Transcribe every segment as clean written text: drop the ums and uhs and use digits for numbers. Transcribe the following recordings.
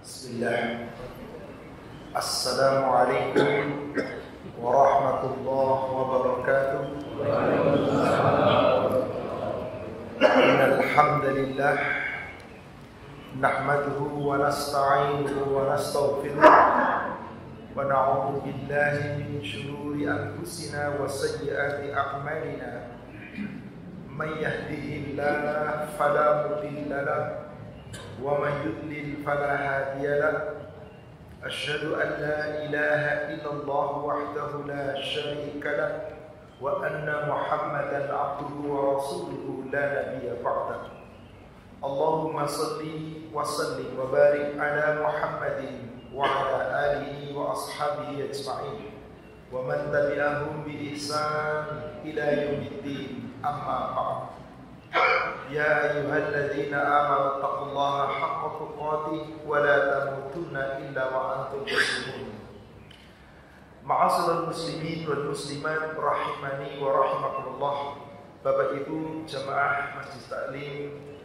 Bismillah. Assalamualaikum warahmatullahi wabarakatuh. Innal hamdalillah nahmaduhu wa nasta'inuhu wa nastaghfiruh wa na'udzu billahi min shururi anfusina wa sayyiati a'malina. May yahdihillahu fala mudilla lahu ومن يضلل فلا هادي له أشهد أن لا إله إلا الله وحده لا شريك له وأن محمدا عبده ورسوله لا نبي بعده اللهم صل وسلم وبارك على محمد وعلى آله وأصحابه أجمعين ومن تبعهم بإحسان إلى يوم الدين أما بعد يا أيها الذين آمنوا اتقوا الله حق تقاته ولا تموتن إلا وأنتم مسلمون. Ma'asyiral muslimin wal muslimat rahimani wa rahimakumullah. Bapak Ibu jamaah Masjid Taklim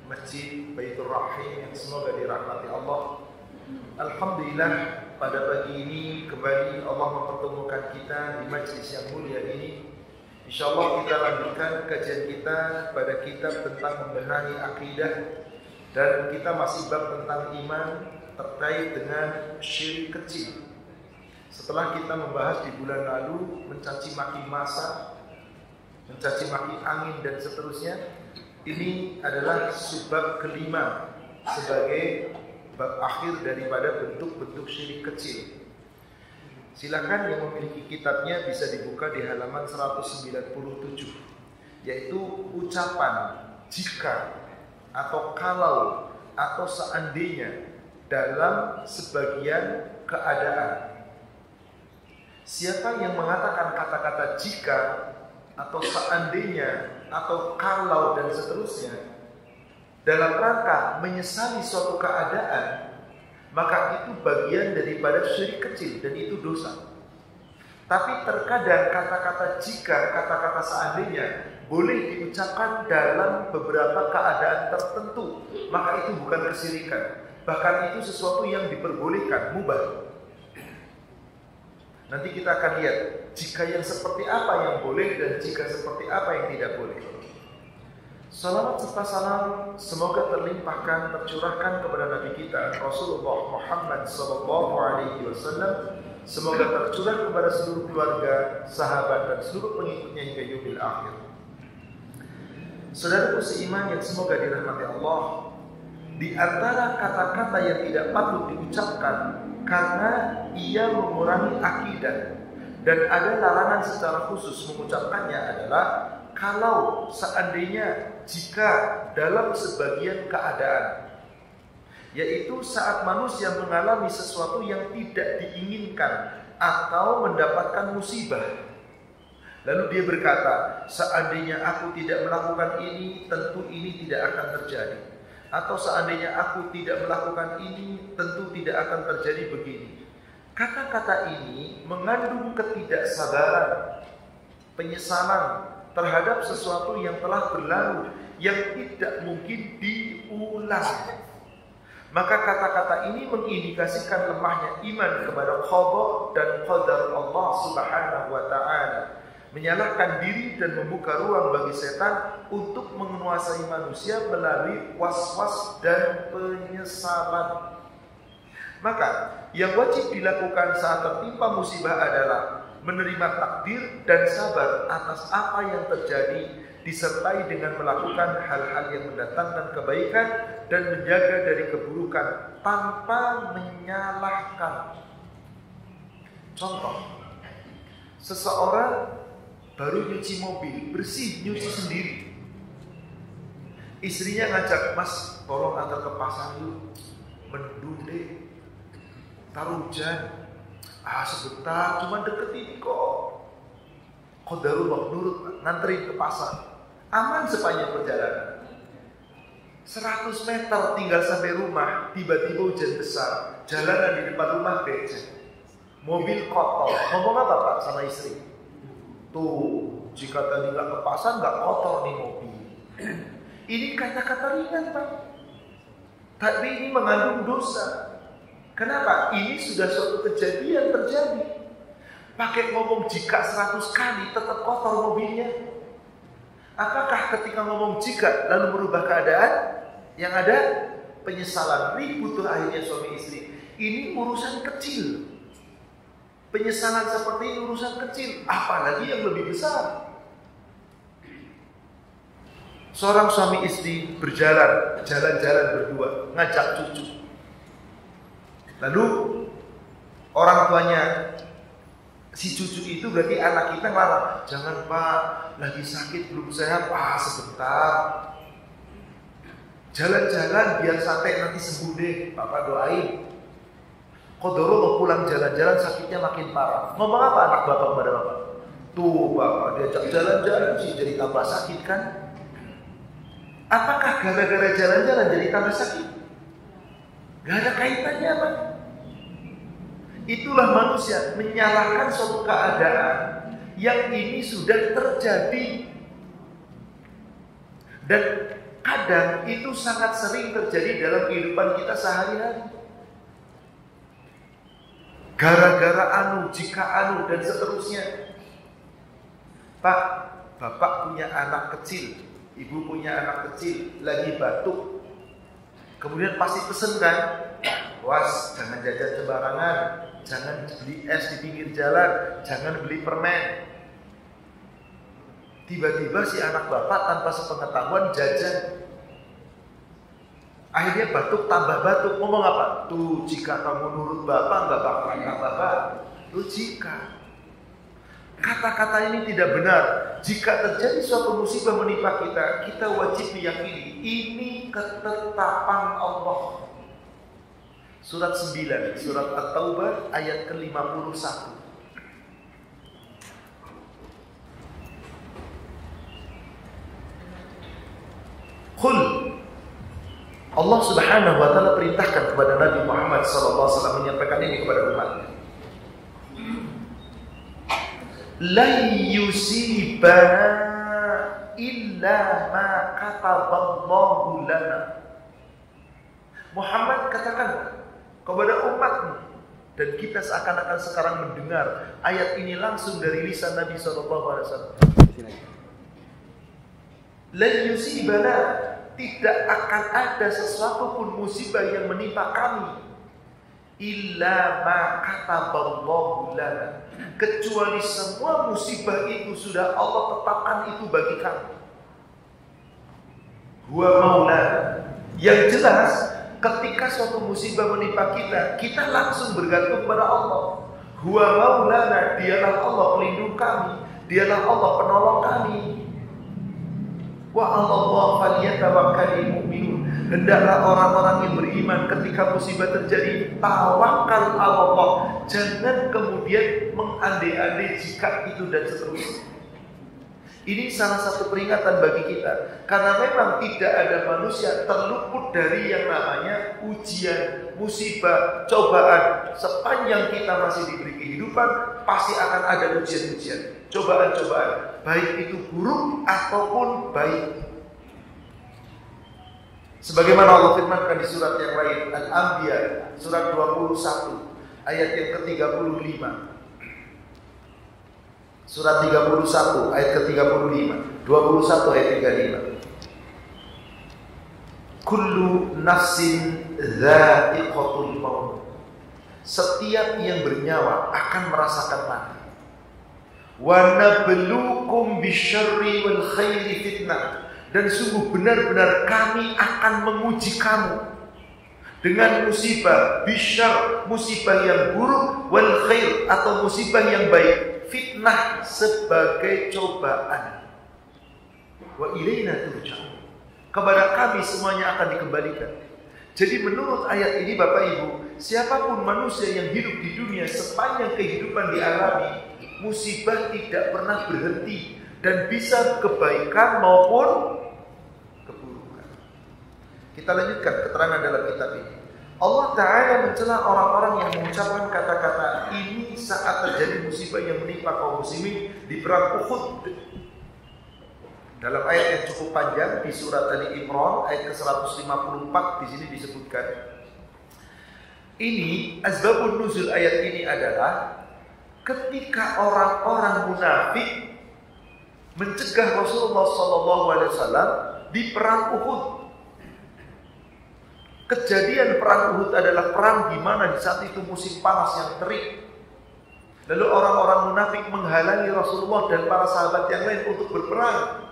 Masjid Baitur Rahim yang semoga dirahmati Allah. Alhamdulillah pada pagi ini kembali Allah mempertemukan kita di majlis yang mulia ini. InsyaAllah kita lanjutkan kajian kita pada kitab tentang membenahi akidah. Dan kita masih bab tentang iman terkait dengan syirik kecil. Setelah kita membahas di bulan lalu mencaci maki masa, mencaci maki angin dan seterusnya, ini adalah subbab kelima sebagai bab akhir daripada bentuk-bentuk syirik kecil. Silakan yang memiliki kitabnya bisa dibuka di halaman 197, yaitu ucapan jika atau kalau atau seandainya dalam sebagian keadaan. Siapa yang mengatakan kata-kata jika atau seandainya atau kalau dan seterusnya dalam rangka menyesali suatu keadaan, maka itu bagian daripada syirik kecil dan itu dosa. Tapi terkadang kata-kata jika, kata-kata seandainya boleh diucapkan dalam beberapa keadaan tertentu, maka itu bukan kesyirikan. Bahkan itu sesuatu yang diperbolehkan, mubah. Nanti kita akan lihat jika yang seperti apa yang boleh dan jika seperti apa yang tidak boleh. Salawat serta salam semoga terlimpahkan, tercurahkan kepada Nabi kita Rasulullah Muhammad SAW. Semoga tercurah kepada seluruh keluarga, sahabat dan seluruh pengikutnya hingga yaumil akhir. Saudaraku seiman yang semoga dirahmati Allah, di antara kata-kata yang tidak patut diucapkan karena ia mengurangi akidah dan ada larangan secara khusus mengucapkannya adalah kalau, seandainya, jika dalam sebagian keadaan, yaitu saat manusia mengalami sesuatu yang tidak diinginkan atau mendapatkan musibah. Lalu dia berkata, seandainya aku tidak melakukan ini, tentu ini tidak akan terjadi. Atau seandainya aku tidak melakukan ini, tentu tidak akan terjadi begini. Kata-kata ini mengandung ketidaksabaran, penyesalan terhadap sesuatu yang telah berlalu, yang tidak mungkin diulang. Maka kata-kata ini mengindikasikan lemahnya iman kepada qada dan qadar Allah Subhanahu wa ta'ala, menyalahkan diri dan membuka ruang bagi setan untuk menguasai manusia melalui was-was dan penyesalan. Maka yang wajib dilakukan saat tertimpa musibah adalah menerima takdir dan sabar atas apa yang terjadi, disertai dengan melakukan hal-hal yang mendatangkan kebaikan dan menjaga dari keburukan tanpa menyalahkan. Contoh, seseorang baru nyuci mobil, bersih, nyuci sendiri. Istrinya ngajak, "Mas, tolong antar ke pasar yuk, mendung deh, taruh hujan." Sebentar, cuma deket ini kok. Qadarullah, nurut, nganterin ke pasar. Aman sepanjang perjalanan. 100 meter tinggal sampai rumah, tiba-tiba hujan besar. Jalanan di depan rumah becek. Mobil kotor. Ngomong apa Pak sama istri? Tuh, jika tadi nggak ke pasar nggak kotor nih mobil. Ini kata-kata ringan Pak. Tapi ini mengandung dosa. Kenapa? Ini sudah suatu kejadian terjadi. Pakai ngomong jika 100 kali tetap kotor mobilnya. Apakah ketika ngomong jika lalu merubah keadaan? Yang ada penyesalan, ribut tuh akhirnya suami istri. Ini urusan kecil. Penyesalan seperti ini urusan kecil, apalagi yang lebih besar. Seorang suami istri berjalan, jalan-jalan berdua, ngajak cucu. Lalu orang tuanya si cucu itu berarti anak kita ngelarang, jangan Pak, lagi sakit belum sehat, sebentar. Jalan-jalan biar sampai nanti sembuh deh, Bapak doain. Kodoro mau pulang jalan-jalan sakitnya makin parah. Ngomong apa anak Bapak kepada Bapak? Tuh Bapak diajak jalan-jalan sih jadi tambah sakit kan? Apakah gara-gara jalan-jalan jadi tambah sakit? Gak ada kaitannya Pak. Itulah manusia menyalahkan suatu keadaan yang ini sudah terjadi. Dan kadang itu sangat sering terjadi dalam kehidupan kita sehari-hari. Gara-gara jika dan seterusnya. Pak, Bapak punya anak kecil, Ibu punya anak kecil, lagi batuk. Kemudian pasti pesen kan, was, jangan jajan sembarangan, jangan beli es di pinggir jalan, jangan beli permen. Tiba-tiba si anak Bapak tanpa sepengetahuan jajan. Akhirnya batuk tambah batuk. Ngomong apa? Tuh jika kamu nurut Bapak nggak bakalan tambah batuk. Tuh jika. Kata-kata ini tidak benar. Jika terjadi suatu musibah menimpa kita, kita wajib meyakini ini ketetapan Allah. Surat 9, surat At-Taubah ayat ke-51. Qul, Allah Subhanahu wa taala perintahkan kepada Nabi Muhammad SAW menyampaikan ini kepada umatnya. La yusibana illa ma kataballahu lana. Muhammad katakan kepada umatmu, dan kita seakan-akan sekarang mendengar ayat ini langsung dari lisan Nabi SAW. La yusibana, tidak akan ada sesuatu pun musibah yang menimpa kami illa ma kataballahu lana, kecuali semua musibah itu sudah Allah tetapkan itu bagi kami. Huwa maulana, yang jelas ketika suatu musibah menimpa kita, kita langsung bergantung kepada Allah. Huwa maulana, dialah Allah pelindung kami, dialah Allah penolong kami. Wa 'alallahi falyatawakkalul mu'minun. Hendaklah orang-orang yang beriman ketika musibah terjadi tawakal Allah. Jangan kemudian mengandai-andai jika itu dan seterusnya. Ini salah satu peringatan bagi kita, karena memang tidak ada manusia terluput dari yang namanya ujian, musibah, cobaan. Sepanjang kita masih diberi kehidupan, pasti akan ada ujian-ujian, cobaan-cobaan, baik itu buruk ataupun baik. Sebagaimana Allah firmankan di surat yang lain, Al-Anbiya, surat 21, ayat yang ke-35. Surat 31 ayat ke-35, 21 ayat 35. Kullu nafsin dha'iqatul maut. Setiap yang bernyawa akan merasakan mati. Wa nabluukum bisyarri wal khairi fitnah. Dan sungguh benar-benar kami akan menguji kamu dengan musibah bisyar, musibah yang buruk, wal khair, atau musibah yang baik, fitnah sebagai cobaan. Wa ilaina turja'un. Kepada kami semuanya akan dikembalikan. Jadi menurut ayat ini Bapak Ibu, siapapun manusia yang hidup di dunia sepanjang kehidupan dialami, musibah tidak pernah berhenti dan bisa kebaikan maupun keburukan. Kita lanjutkan keterangan dalam kitab ini. Allah Ta'ala mencela orang-orang yang mengucapkan kata-kata ini saat terjadi musibah yang menimpa kaum muslimin di perang Uhud. Dalam ayat yang cukup panjang di surat Ali Imran ayat ke-154 di sini disebutkan, Ini asbabun nuzul ayat ini adalah ketika orang-orang munafik mencegah Rasulullah SAW di perang Uhud. Kejadian perang Uhud adalah perang di mana di saat itu musim panas yang terik. Lalu orang-orang munafik menghalangi Rasulullah dan para sahabat yang lain untuk berperang.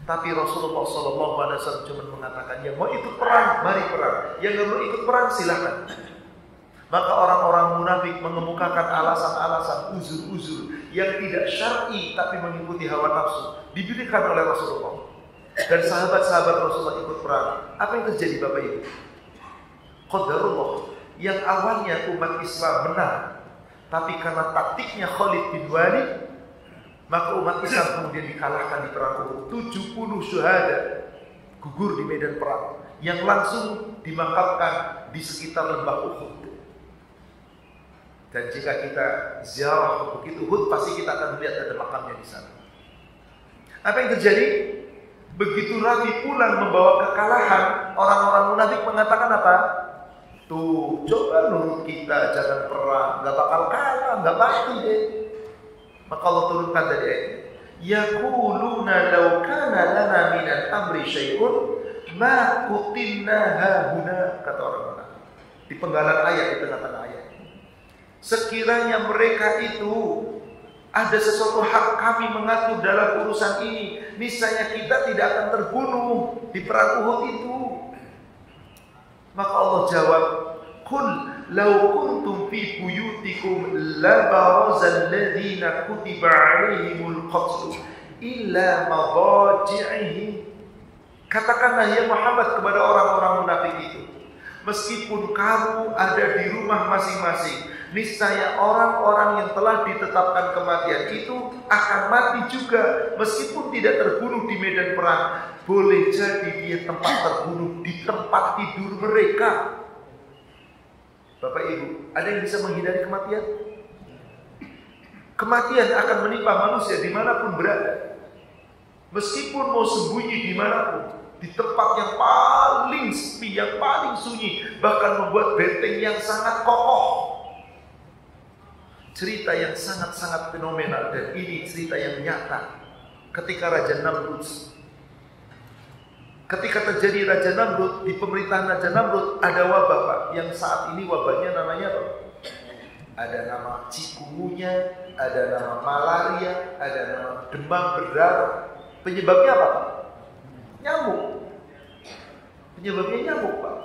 Tapi Rasulullah SAW cuma mengatakan, yang mau ikut perang, mari perang. Yang nggak mau ikut perang, silakan. Maka orang-orang munafik mengemukakan alasan-alasan, uzur-uzur yang tidak syar'i tapi mengikuti hawa nafsu diberikan oleh Rasulullah. Dan sahabat-sahabat Rasulullah ikut perang. Apa yang terjadi Bapak Ibu? Qadarullah, yang awalnya umat Islam menang, tapi karena taktiknya Khalid bin Walid, maka umat Islam kemudian dikalahkan di perang Uhud. 70 syuhada gugur di medan perang yang langsung dimakamkan di sekitar lembah Uhud. Dan jika kita ziarah Bukit Uhud, pasti kita akan melihat ada makamnya di sana. Apa yang terjadi? Begitu Nabi pulang membawa kekalahan, orang-orang munafik mengatakan apa? Tuh, coba nurut kita, jangan perang, nggak bakal kalah, nggak mati deh. Maka Allah turunkan tadi ayat, yaquluna law kana lana minal amri syai'un ma qutilna hahuna, kata orang munafik. Di penggalan ayat, di tengah-tengah ayat. Sekiranya mereka itu ada sesuatu hak kami mengatur dalam urusan ini, niscaya kita tidak akan terbunuh di perang Uhud itu. Maka Allah jawab, qul law kuntum fi buyutikum labarazal ladzina kutiba alaihimul qatl illa madaji'ihim. Katakanlah ya Muhammad kepada orang-orang munafik itu, meskipun kamu ada di rumah masing-masing, niscaya orang-orang yang telah ditetapkan kematian itu akan mati juga, meskipun tidak terbunuh di medan perang. Boleh jadi dia tempat terbunuh di tempat tidur mereka. Bapak Ibu, ada yang bisa menghindari kematian? Kematian akan menimpa manusia dimanapun berada. Meskipun mau sembunyi dimanapun, di tempat yang paling sepi, yang paling sunyi, bahkan membuat benteng yang sangat kokoh. Cerita yang sangat-sangat fenomenal, dan ini cerita yang nyata. Ketika Raja Namrud, ketika terjadi Raja Namrud, di pemerintahan Raja Namrud ada wabah Pak, yang saat ini wabahnya namanya apa? Ada nama cikungunya, ada nama malaria, ada nama demam berdarah. Penyebabnya apa Pak? Nyamuk. Penyebabnya nyamuk Pak.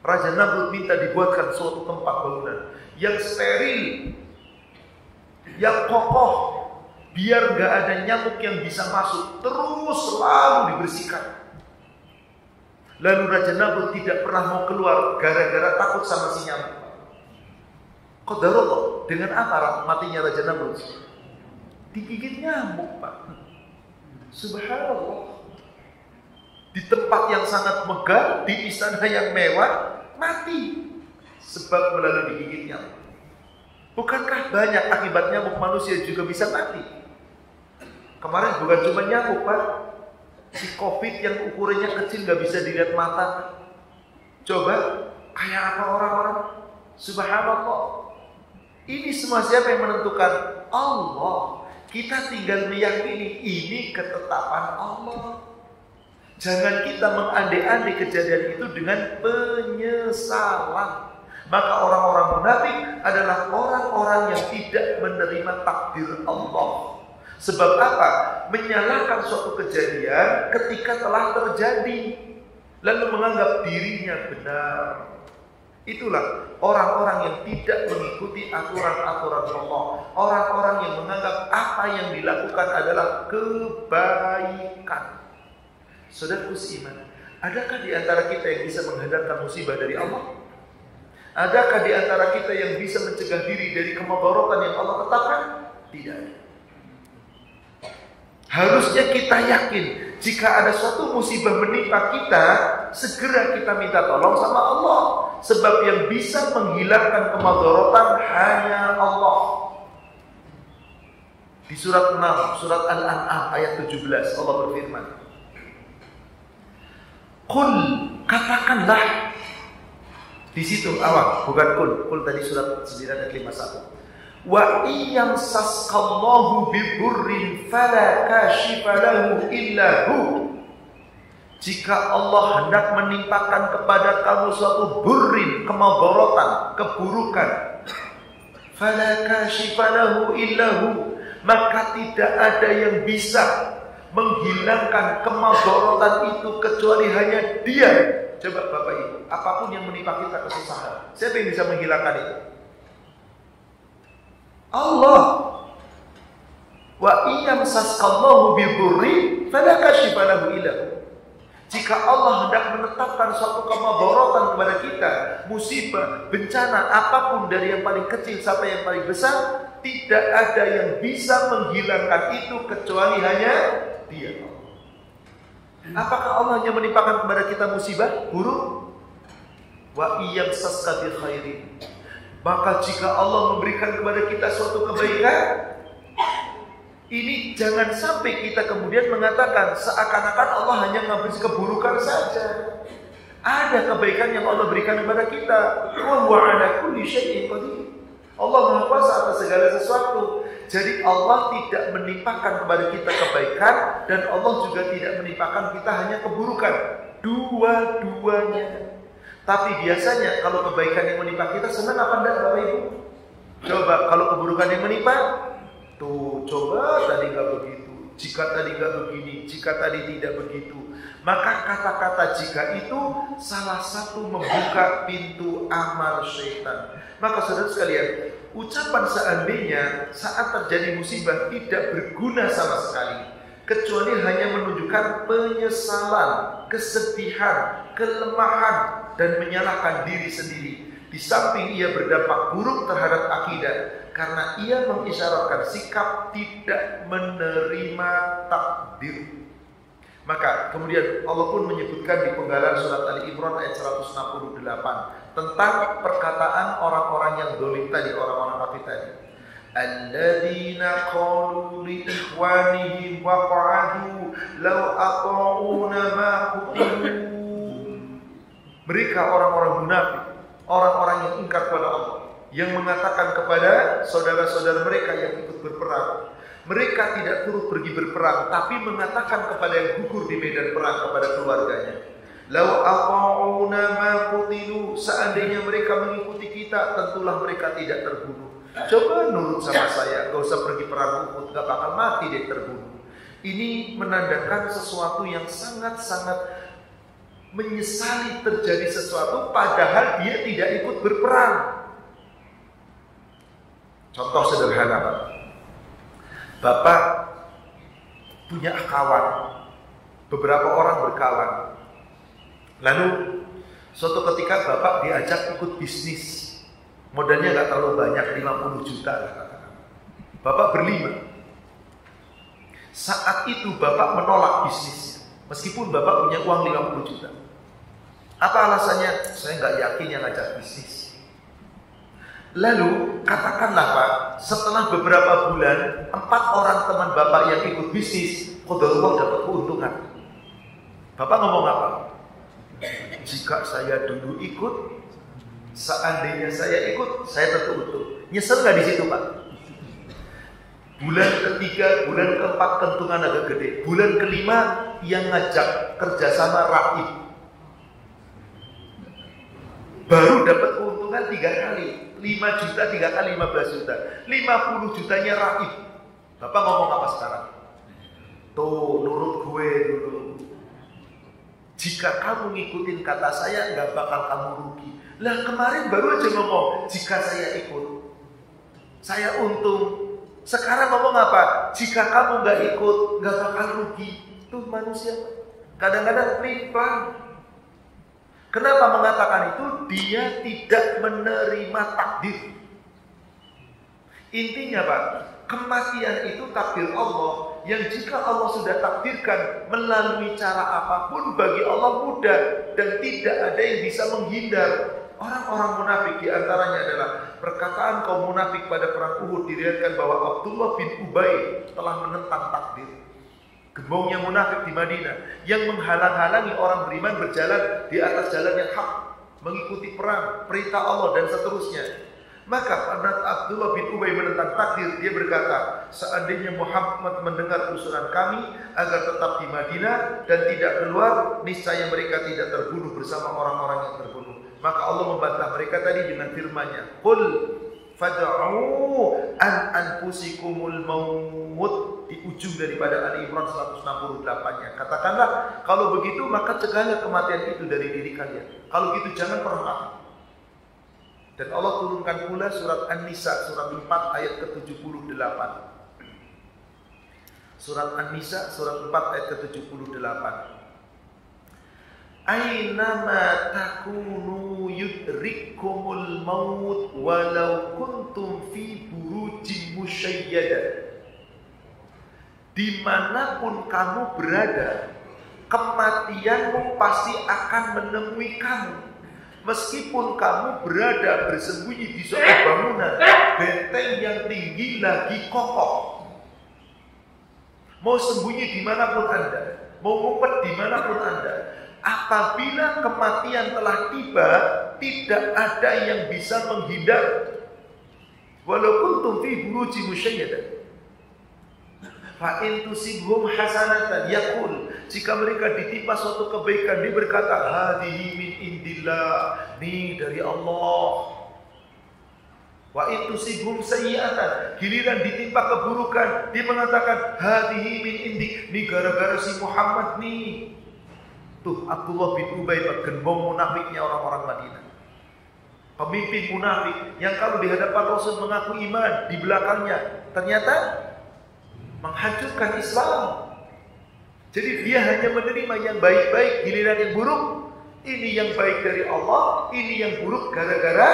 Raja Namrud minta dibuatkan suatu tempat bangunan yang steril, yang kokoh, biar gak ada nyamuk yang bisa masuk, terus selalu dibersihkan. Lalu Raja Namrud tidak pernah mau keluar gara-gara takut sama si nyamuk. Qadarullah, dengan apa matinya Raja Namrud? Digigit nyamuk Pak. Subhanallah. Di tempat yang sangat megah, di istana yang mewah, mati sebab melalui digigit nyamuk. Bukankah banyak akibat nyamuk manusia juga bisa mati? Kemarin bukan cuma nyamuk Pak, si COVID yang ukurannya kecil gak bisa dilihat mata. Coba kayak apa orang-orang? Subhanallah. Ini semua siapa yang menentukan? Allah. Kita tinggal meyakini ini ketetapan Allah. Jangan kita mengandai-andai kejadian itu dengan penyesalan. Maka orang-orang munafik adalah orang-orang yang tidak menerima takdir Allah. Sebab apa? Menyalahkan suatu kejadian ketika telah terjadi, lalu menganggap dirinya benar. Itulah orang-orang yang tidak mengikuti aturan-aturan Allah. Orang-orang yang menganggap apa yang dilakukan adalah kebaikan. Saudaraku seiman, adakah di antara kita yang bisa menghindarkan musibah dari Allah? Adakah di antara kita yang bisa mencegah diri dari kemadaratan yang Allah tetapkan? Tidak ada. Harusnya kita yakin, jika ada suatu musibah menimpa kita, segera kita minta tolong sama Allah. Sebab yang bisa menghilangkan kemadaratan hanya Allah. Di surat 6, surat Al-An'am ayat 17, Allah berfirman, Qul, katakanlah, Di situ awal, bukan kul. Kul tadi surat 9 ayat 51. Wa iyam sasqallahu biburrin fala kashifa lahu illa hu. Jika Allah hendak menimpakan kepada kamu suatu burrin, kemadharatan, keburukan, fala kashifa lahu illa hu, maka tidak ada yang bisa menghilangkan kemadharatan itu kecuali hanya Dia. Coba Bapak Ibu, apapun yang menimpa kita kesusahan, siapa yang bisa menghilangkan itu? Allah. Wa iyam sasqallahu biburri fala kashifa lahu illa hu. Jika Allah hendak menetapkan suatu kemadharatan kepada kita, musibah, bencana, apapun dari yang paling kecil sampai yang paling besar, tidak ada yang bisa menghilangkan itu kecuali hanya Dia. Apakah Allah hanya menimpakan kepada kita musibah, buruk? Wa iyam sasqa bi khairin. Maka jika Allah memberikan kepada kita suatu kebaikan, ini jangan sampai kita kemudian mengatakan seakan-akan Allah hanya ngambil keburukan saja. Ada kebaikan yang Allah berikan kepada kita. Wa huwa ala kulli syai'in qadir. Allah Maha Kuasa atas segala sesuatu. Jadi Allah tidak menimpakan kepada kita kebaikan, dan Allah juga tidak menimpakan kita hanya keburukan. Dua-duanya. Tapi biasanya kalau kebaikan yang menimpa kita senang apa enggak Bapak Ibu? Coba kalau keburukan yang menimpa, tuh coba tadi enggak begitu, jika tadi enggak begini, jika tadi tidak begitu. Maka kata-kata jika itu salah satu membuka pintu amal syaitan. Maka saudara sekalian, ucapan seandainya saat terjadi musibah tidak berguna sama sekali, kecuali hanya menunjukkan penyesalan, kesedihan, kelemahan, dan menyalahkan diri sendiri. Di samping ia berdampak buruk terhadap akidah, karena ia mengisyaratkan sikap tidak menerima takdir. Maka kemudian Allah pun menyebutkan di penggalan surat Ali Imran ayat 168 tentang perkataan orang-orang yang dolim tadi, orang-orang kafir tadi. Alladzina qalu li ikhwanihim wa qa'adu law ata'una ma qutilu. Mereka orang-orang munafik, orang-orang yang ingkar kepada Allah, yang mengatakan kepada saudara-saudara mereka yang ikut berperang, mereka tidak turut pergi berperang, tapi mengatakan kepada yang gugur di medan perang kepada keluarganya, "Lau ata'una ma qutilu." Seandainya mereka mengikuti kita, tentulah mereka tidak terbunuh. Coba nurut sama saya, gak usah pergi perang Uhud, gak bakal mati deh terbunuh. Ini menandakan sesuatu yang sangat-sangat menyesali terjadi sesuatu padahal dia tidak ikut berperang. Contoh sederhana, Pak. Bapak punya kawan, beberapa orang berkawan. Lalu suatu ketika Bapak diajak ikut bisnis, modalnya nggak terlalu banyak, 50 juta. Bapak berlima. Saat itu Bapak menolak bisnisnya, meskipun Bapak punya uang 50 juta. Apa alasannya? Saya nggak yakin yang ngajak bisnis. Lalu katakanlah Pak, setelah beberapa bulan 4 orang teman Bapak yang ikut bisnis, qadarullah dapat keuntungan. Bapak ngomong apa? Jika saya dulu ikut, seandainya saya ikut, saya tentu untung. Nyesel nggak di situ Pak? Bulan ketiga, bulan keempat keuntungan agak gede. Bulan kelima yang ngajak kerjasama raib, baru dapat keuntungan 3 kali. 5 juta 3 kali 15 juta. 50 jutanya raib. Bapak ngomong apa sekarang? Tuh, nurut gue dulu. Jika kamu ngikutin kata saya, nggak bakal kamu rugi. Lah kemarin baru aja ngomong, jika saya ikut, saya untung. Sekarang ngomong apa? Jika kamu nggak ikut, nggak bakal rugi. Tuh manusia. Kadang-kadang pelan. Kenapa mengatakan itu? Dia tidak menerima takdir. Intinya Pak, kematian itu takdir Allah, yang jika Allah sudah takdirkan melalui cara apapun bagi Allah mudah dan tidak ada yang bisa menghindar. Orang-orang munafik diantaranya adalah perkataan kaum munafik pada perang Uhud, diriwayatkan bahwa Abdullah bin Ubay telah menentang takdir. Gembongnya munafik di Madinah yang menghalang-halangi orang beriman berjalan di atas jalan yang hak, mengikuti perang, perintah Allah dan seterusnya. Maka pada Abdullah bin Ubay menentang takdir, dia berkata, seandainya Muhammad mendengar usulan kami agar tetap di Madinah dan tidak keluar, niscaya mereka tidak terbunuh bersama orang-orang yang terbunuh. Maka Allah membantah mereka tadi dengan firman-Nya, "Qul fad'u an anfusikumul maut," di ujung daripada Ali Imran 168-nya. Katakanlah, kalau begitu maka cegahlah kematian itu dari diri kalian. Kalau gitu jangan pernah mati. Dan Allah turunkan pula surat An-Nisa surat 4 ayat ke-78. Surat An-Nisa surat 4 ayat ke-78. Ainama takunu yudrikumul maut walau kuntum fi burujin musyayyadah. Dimanapun kamu berada, kematianmu pasti akan menemui kamu. Meskipun kamu berada bersembunyi di suatu bangunan, benteng yang tinggi lagi kokoh. Mau sembunyi dimanapun Anda, mau ngumpet dimanapun Anda, apabila kematian telah tiba, tidak ada yang bisa menghindar. Walaupun tumfi buruji musyayyadah. Fa in tusibhum hasanatan yaqul, jika mereka ditimpa suatu kebaikan, dia berkata, hadhihi min indillah, ini dari Allah. Wa in tusibhum sayyi'atan, giliran ditimpa keburukan, dia mengatakan, hadhihi min indik, ini gara-gara si Muhammad nih. Tuh Abdullah bin Ubay, gembong munafiknya orang-orang Madinah. Pemimpin munafik yang kalau di hadapan Rasul mengaku iman, di belakangnya ternyata menghancurkan Islam. Jadi dia hanya menerima yang baik-baik, giliran yang buruk, ini yang baik dari Allah, ini yang buruk gara-gara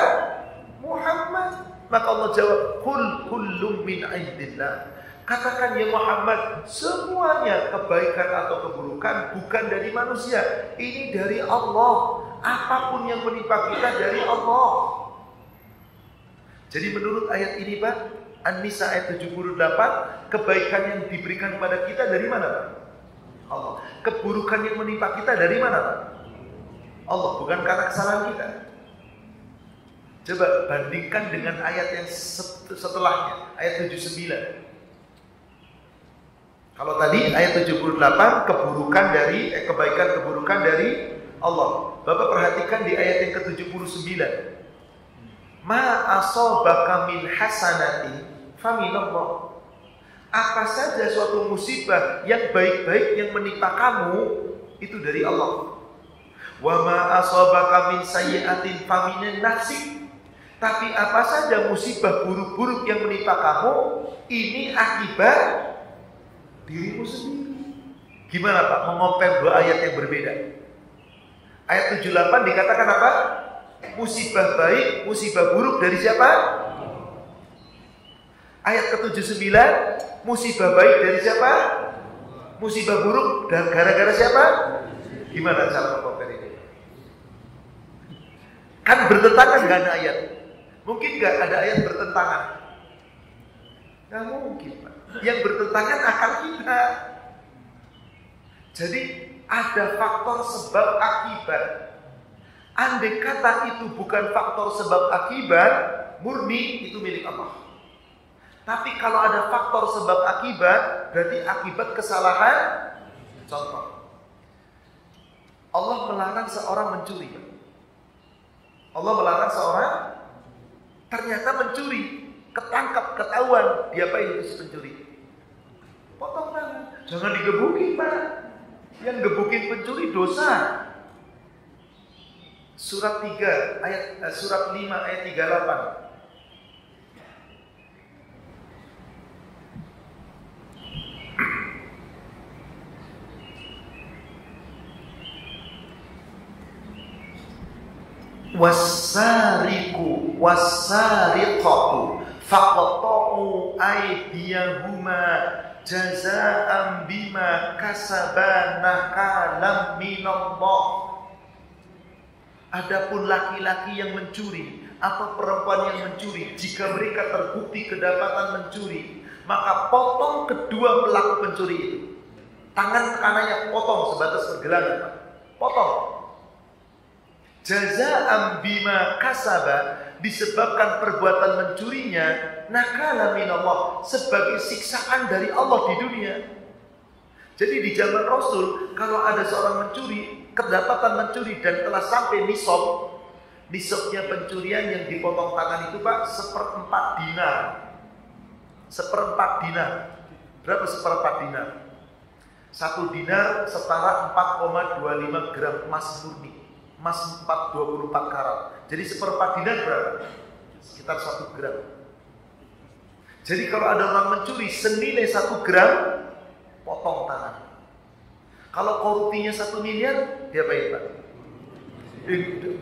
Muhammad. Maka Allah jawab, "Qul kullum min indillah." Katakan ya Muhammad, semuanya kebaikan atau keburukan bukan dari manusia, ini dari Allah. Apapun yang menimpa kita dari Allah. Jadi menurut ayat ini Pak, An-Nisa ayat 78, kebaikan yang diberikan kepada kita dari mana Pak? Allah. Keburukan yang menimpa kita dari mana Pak? Allah, bukan karena kesalahan kita. Coba bandingkan dengan ayat yang setelahnya, ayat 79. Kalau tadi ayat 78 kebaikan keburukan dari Allah. Bapak perhatikan di ayat yang ke-79. Ma asabaka min hasanati faminallah. Apa saja suatu musibah yang baik-baik yang menimpa kamu itu dari Allah. Wa ma asabaka min sayyi'atin faminan nafsik. Tapi apa saja musibah buruk-buruk yang menimpa kamu, ini akibat dirimu sendiri. Gimana Pak mengompar dua ayat yang berbeda? Ayat 78 dikatakan apa? Musibah baik, musibah buruk dari siapa? Ayat ke-79, musibah baik dari siapa? Musibah buruk dan gara-gara siapa? Gimana cara mengompar ini? Kan bertentangan gak ada ayat? Mungkin gak ada ayat bertentangan? Gak mungkin Pak. Yang bertentangan akal kita. Jadi ada faktor sebab akibat. Andai kata itu bukan faktor sebab akibat, murni itu milik Allah. Tapi kalau ada faktor sebab akibat, berarti akibat kesalahan. Contoh, Allah melarang seorang mencuri. Allah melarang seorang ternyata mencuri, ketangkap, ketahuan, diapain itu si pencuri? Potong tangan, jangan digebukin Pak. Yang gebukin pencuri dosa. Surat 5 ayat 38. Was-sariqu was-sariqatu faqta'u aydiyahuma jazaa'an bima kasaba nakalam minallah. Adapun laki-laki yang mencuri atau perempuan yang mencuri, jika mereka terbukti kedapatan mencuri, maka potong kedua pelaku pencuri itu. Tangan kanannya potong sebatas pergelangan, potong. Jaza'an bima kasaba, disebabkan perbuatan mencurinya, nakala minallah, sebagai siksaan dari Allah di dunia. Jadi di zaman Rasul, kalau ada seorang mencuri, kedapatan mencuri dan telah sampai nisabnya pencurian yang dipotong tangan itu Pak, 1/4 dinar. 1/4 dinar. Berapa 1/4 dinar? 1 dinar setara 4,25 gram emas murni. Emas 24 karat. Jadi 1/4 dinar berapa? Sekitar 1 gram. Jadi kalau ada orang mencuri senilai 1 gram, potong tangan. Kalau korupsinya 1 miliar, diapain Pak?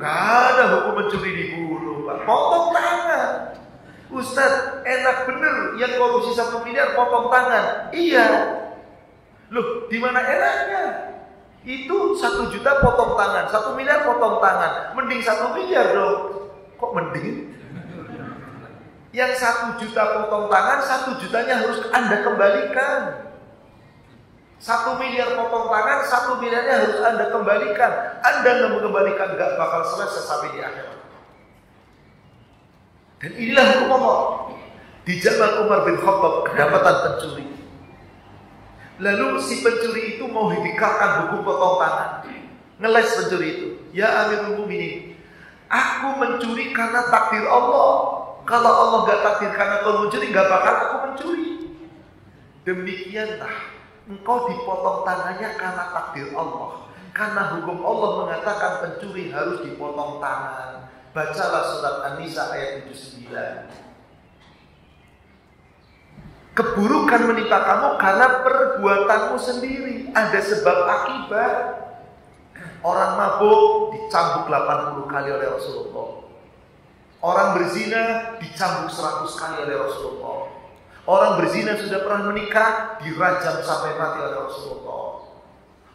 Gak ada hukum mencuri dibunuh Pak. Potong tangan. Ustaz, enak bener yang korupsi 1 miliar potong tangan. Iya. Loh, di mana enaknya? Itu 1 juta potong tangan, 1 miliar potong tangan. Mending 1 miliar dong. Kok mending? Yang 1 juta potong tangan, 1 jutanya harus Anda kembalikan. 1 miliar potong tangan, 1 miliarnya harus Anda kembalikan. Anda nggak mengembalikan, nggak bakal selesai sampai di akhirat. Dan inilah hukum Allah. Di zaman Umar bin Khattab kedapatan pencuri. Lalu si pencuri itu mau dikenakan hukum potong tangan. Ngeles pencuri itu. Ya Amirul Mukminin, aku mencuri karena takdir Allah. Kalau Allah nggak takdirkan aku mencuri, nggak bakal aku mencuri. Demikianlah, engkau dipotong tangannya karena takdir Allah. Karena hukum Allah mengatakan pencuri harus dipotong tangan. Bacalah surat An-Nisa ayat 79. Keburukan menimpa kamu karena perbuatanmu sendiri. Ada sebab akibat. Orang mabuk dicambuk 80 kali oleh Rasulullah. Orang berzina dicambuk 100 kali oleh Rasulullah. Orang berzina sudah pernah menikah dirajam sampai mati oleh Rasulullah.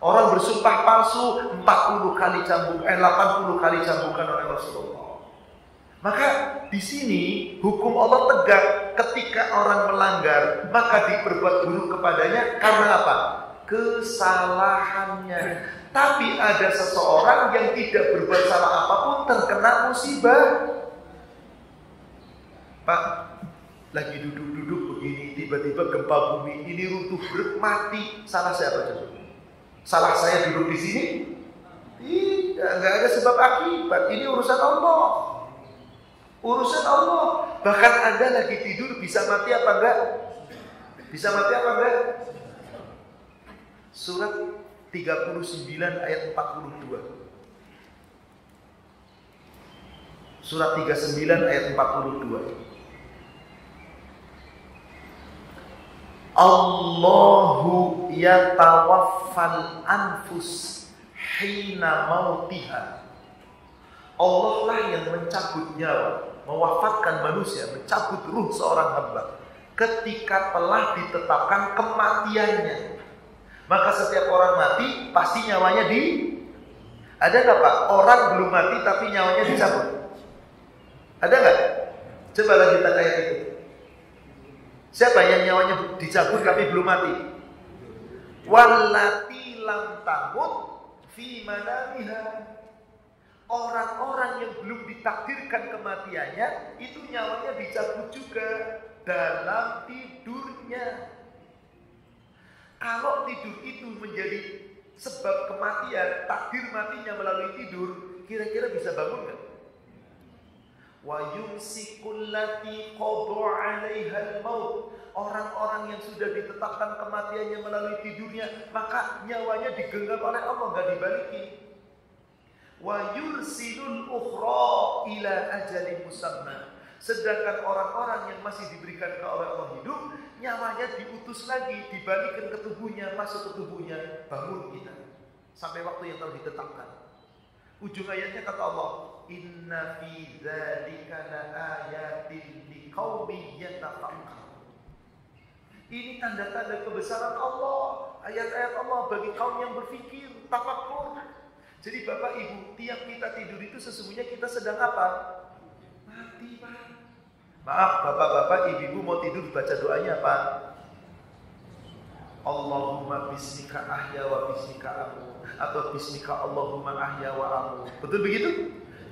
Orang bersumpah palsu 80 kali 80 kali cambukan oleh Rasulullah. Maka di sini hukum Allah tegak, ketika orang melanggar maka diperbuat buruk kepadanya karena apa? Kesalahannya. Tapi ada seseorang yang tidak berbuat salah apapun terkena musibah. Pak, lagi duduk-duduk begini, tiba-tiba gempa bumi, ini runtuh mati. Salah siapa coba? Salah saya duduk di sini? Tidak, nggak ada sebab akibat. Ini urusan Allah. Urusan Allah. Bahkan Anda lagi tidur bisa mati apa enggak? Bisa mati apa enggak? Surat 39 ayat 42. Surat 39 ayat 42. Allahu yatawaffal anfus hina mautiha. Allah lah yang mencabut nyawa, mewafatkan manusia, mencabut ruh seorang hamba ketika telah ditetapkan kematiannya. Maka setiap orang mati pasti nyawanya ada nggak Pak? Orang belum mati tapi nyawanya dicabut. Ada nggak? Coba lanjutkan ayat itu. Siapa yang nyawanya dicabut tapi belum mati? Wallati lam tamut fi manamiha. Orang-orang yang belum ditakdirkan kematiannya itu nyawanya dicabut juga dalam tidurnya. Kalau tidur itu menjadi sebab kematian, takdir matinya melalui tidur, kira-kira bisa bangun nggak? Wa yumsikul lati qada 'alaihal maut. Orang-orang yang sudah ditetapkan kematiannya melalui tidurnya, maka nyawanya digenggam oleh Allah, nggak dibalikin. Wa yursilul ukhra ila ajalin musamma. Sedangkan orang-orang yang masih diberikan oleh Allah hidup, nyawanya diutus lagi, dibalikkan ke tubuhnya, masuk ke tubuhnya, bangun kita sampai waktu yang telah ditetapkan. Ujung ayatnya kata Allah, inna fi dzalika laayatin liqaumin yatafakkarun. Ini tanda-tanda kebesaran Allah, ayat-ayat Allah bagi kaum yang berfikir, tafakkur. Jadi Bapak Ibu, tiap kita tidur itu sesungguhnya kita sedang apa? Mati, Pak. Maaf, Bapak-bapak, Ibu-ibu mau tidur baca doanya apa? Allahumma bismika ahya wa bismika amut. atau bismika Allahumma ahya wa amut. Betul begitu?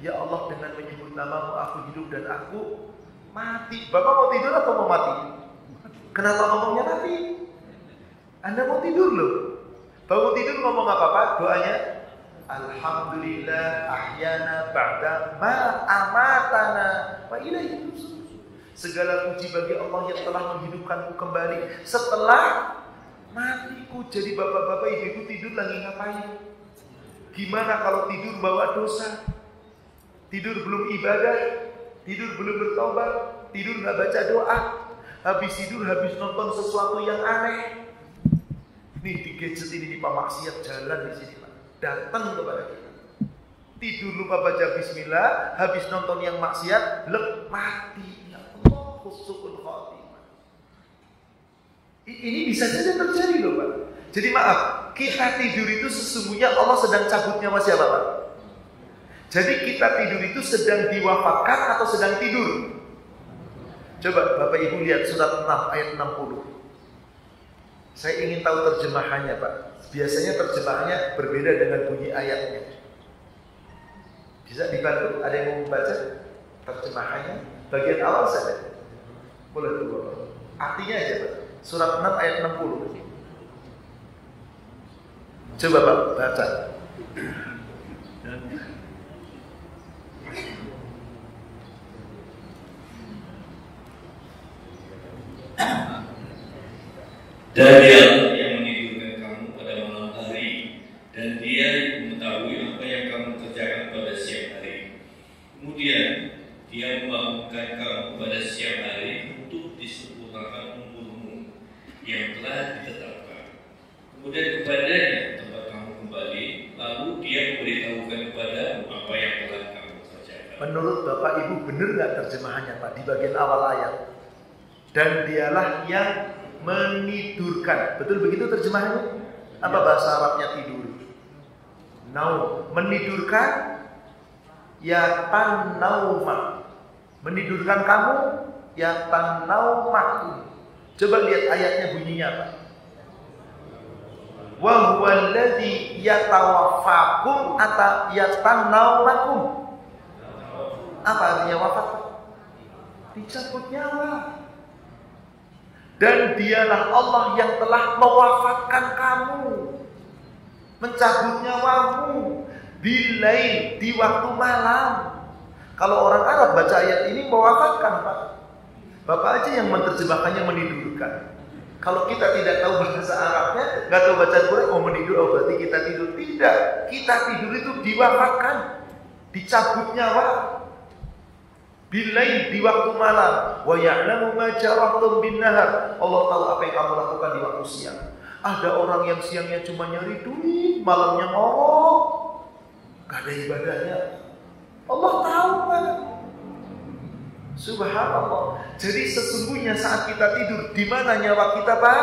Ya Allah, dengan menyebut namamu aku hidup dan aku mati. Bapak mau tidur atau mau mati? Kenapa ngomongnya mati? Anda mau tidur loh. Bangun tidur ngomong apa Pak? Doanya Alhamdulillah ahyana ba'da ma amatana wa ilaihi nusyur. Segala puji bagi Allah yang telah menghidupkanku kembali setelah matiku. Jadi bapak-bapak ibu-ibu tidur lagi ngapain? Gimana kalau tidur bawa dosa? Tidur belum ibadah, tidur belum bertobat, tidur nggak baca doa, habis tidur habis nonton sesuatu yang aneh. Nih di gadget ini Pak, maksiat jalan di sini Pak, datang kepada kita. Tidur lupa baca bismillah, habis nonton yang maksiat, mati. Ya Allah, khusukul khatimah. Ini bisa saja terjadi loh Pak. Jadi maaf, kita tidur itu sesungguhnya Allah sedang cabut nyawa siapa Pak? Jadi kita tidur itu sedang diwafatkan atau sedang tidur? Coba Bapak Ibu lihat surat 6 ayat 60. Saya ingin tahu terjemahannya Pak. Biasanya terjemahannya berbeda dengan bunyi ayatnya. Bisa dibantu? Ada yang mau membaca terjemahannya? Bagian awal saja. Boleh dulu Pak. Artinya aja Pak. Surat 6 ayat 60. Coba Pak baca. Dan Dia yang menidurkan kamu pada malam hari, dan Dia mengetahui apa yang kamu kerjakan pada siang hari. Kemudian Dia membangunkan kamu pada siang hari untuk disempurnakan umurmu yang telah ditetapkan. Kemudian kepadanya tempat kamu kembali, lalu Dia memberitahukan kepadamu apa yang telah kamu kerjakan. Menurut Bapak Ibu benar nggak terjemahannya Pak di bagian awal ayat? Dan Dialah yang menidurkan. Betul begitu terjemahannya? Apa bahasa Arabnya tidur? Naum. Menidurkan ya tanauma. Menidurkan kamu ya tanaumakum. Coba lihat ayatnya bunyinya apa? Wa huwal ladzi yatawaffakum atau yatanaumakum. Apa artinya wafat? Dicabut nyawa. Dan Dialah Allah yang telah mewafatkan kamu, mencabut nyawamu bilail, di waktu malam. Kalau orang Arab baca ayat ini mewafatkan Pak. Bapak aja yang menerjemahkannya menidurkan. Kalau kita tidak tahu bahasa Arabnya, nggak tahu baca Quran, oh menidur, oh berarti kita tidur. Tidak, kita tidur itu diwafatkan, dicabut nyawa. Bilail, di waktu malam. Wa ya'lamu ma jarahtum bin nahar. Allah tahu apa yang kamu lakukan di waktu siang. Ada orang yang siangnya cuma nyari duit, malamnya ngorok, gak ada ibadahnya. Allah tahu Pak. Subhanallah. Jadi sesungguhnya saat kita tidur, di mana nyawa kita Pak?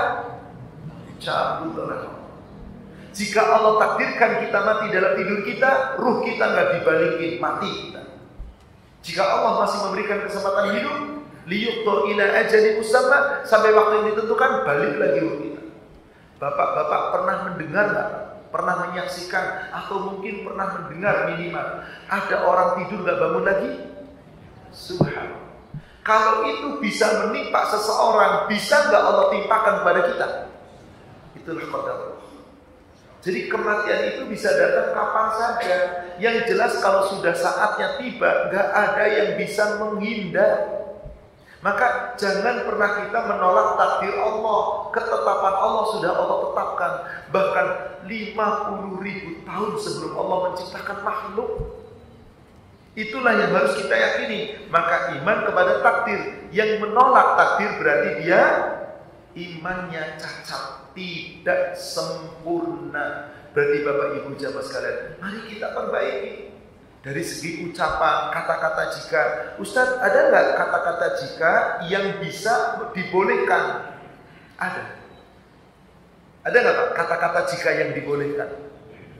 Cabut oleh Allah. Jika Allah takdirkan kita mati dalam tidur kita, ruh kita nggak dibalikin, mati kita. Jika Allah masih memberikan kesempatan hidup, liyuqta ila ajali musamma, sampai waktu yang ditentukan, balik lagi ruh kita. Bapak-bapak pernah mendengar nggak? Pernah menyaksikan atau mungkin pernah mendengar minimal ada orang tidur nggak bangun lagi? Subhanallah. Kalau itu bisa menimpa seseorang, bisa nggak Allah timpakan kepada kita? Itulah qadar Allah. Jadi kematian itu bisa datang kapan saja. Yang jelas kalau sudah saatnya tiba, nggak ada yang bisa menghindar. Maka jangan pernah kita menolak takdir Allah. Ketetapan Allah sudah Allah tetapkan. Bahkan 50.000 tahun sebelum Allah menciptakan makhluk. Itulah yang harus kita yakini. Maka iman kepada takdir. Yang menolak takdir berarti dia imannya cacat, tidak sempurna. Berarti Bapak Ibu jamaah sekalian, mari kita perbaiki. Dari segi ucapan, kata-kata jika. Ustaz, ada nggak kata-kata jika yang bisa dibolehkan? Ada. Ada nggak Pak kata-kata jika yang dibolehkan?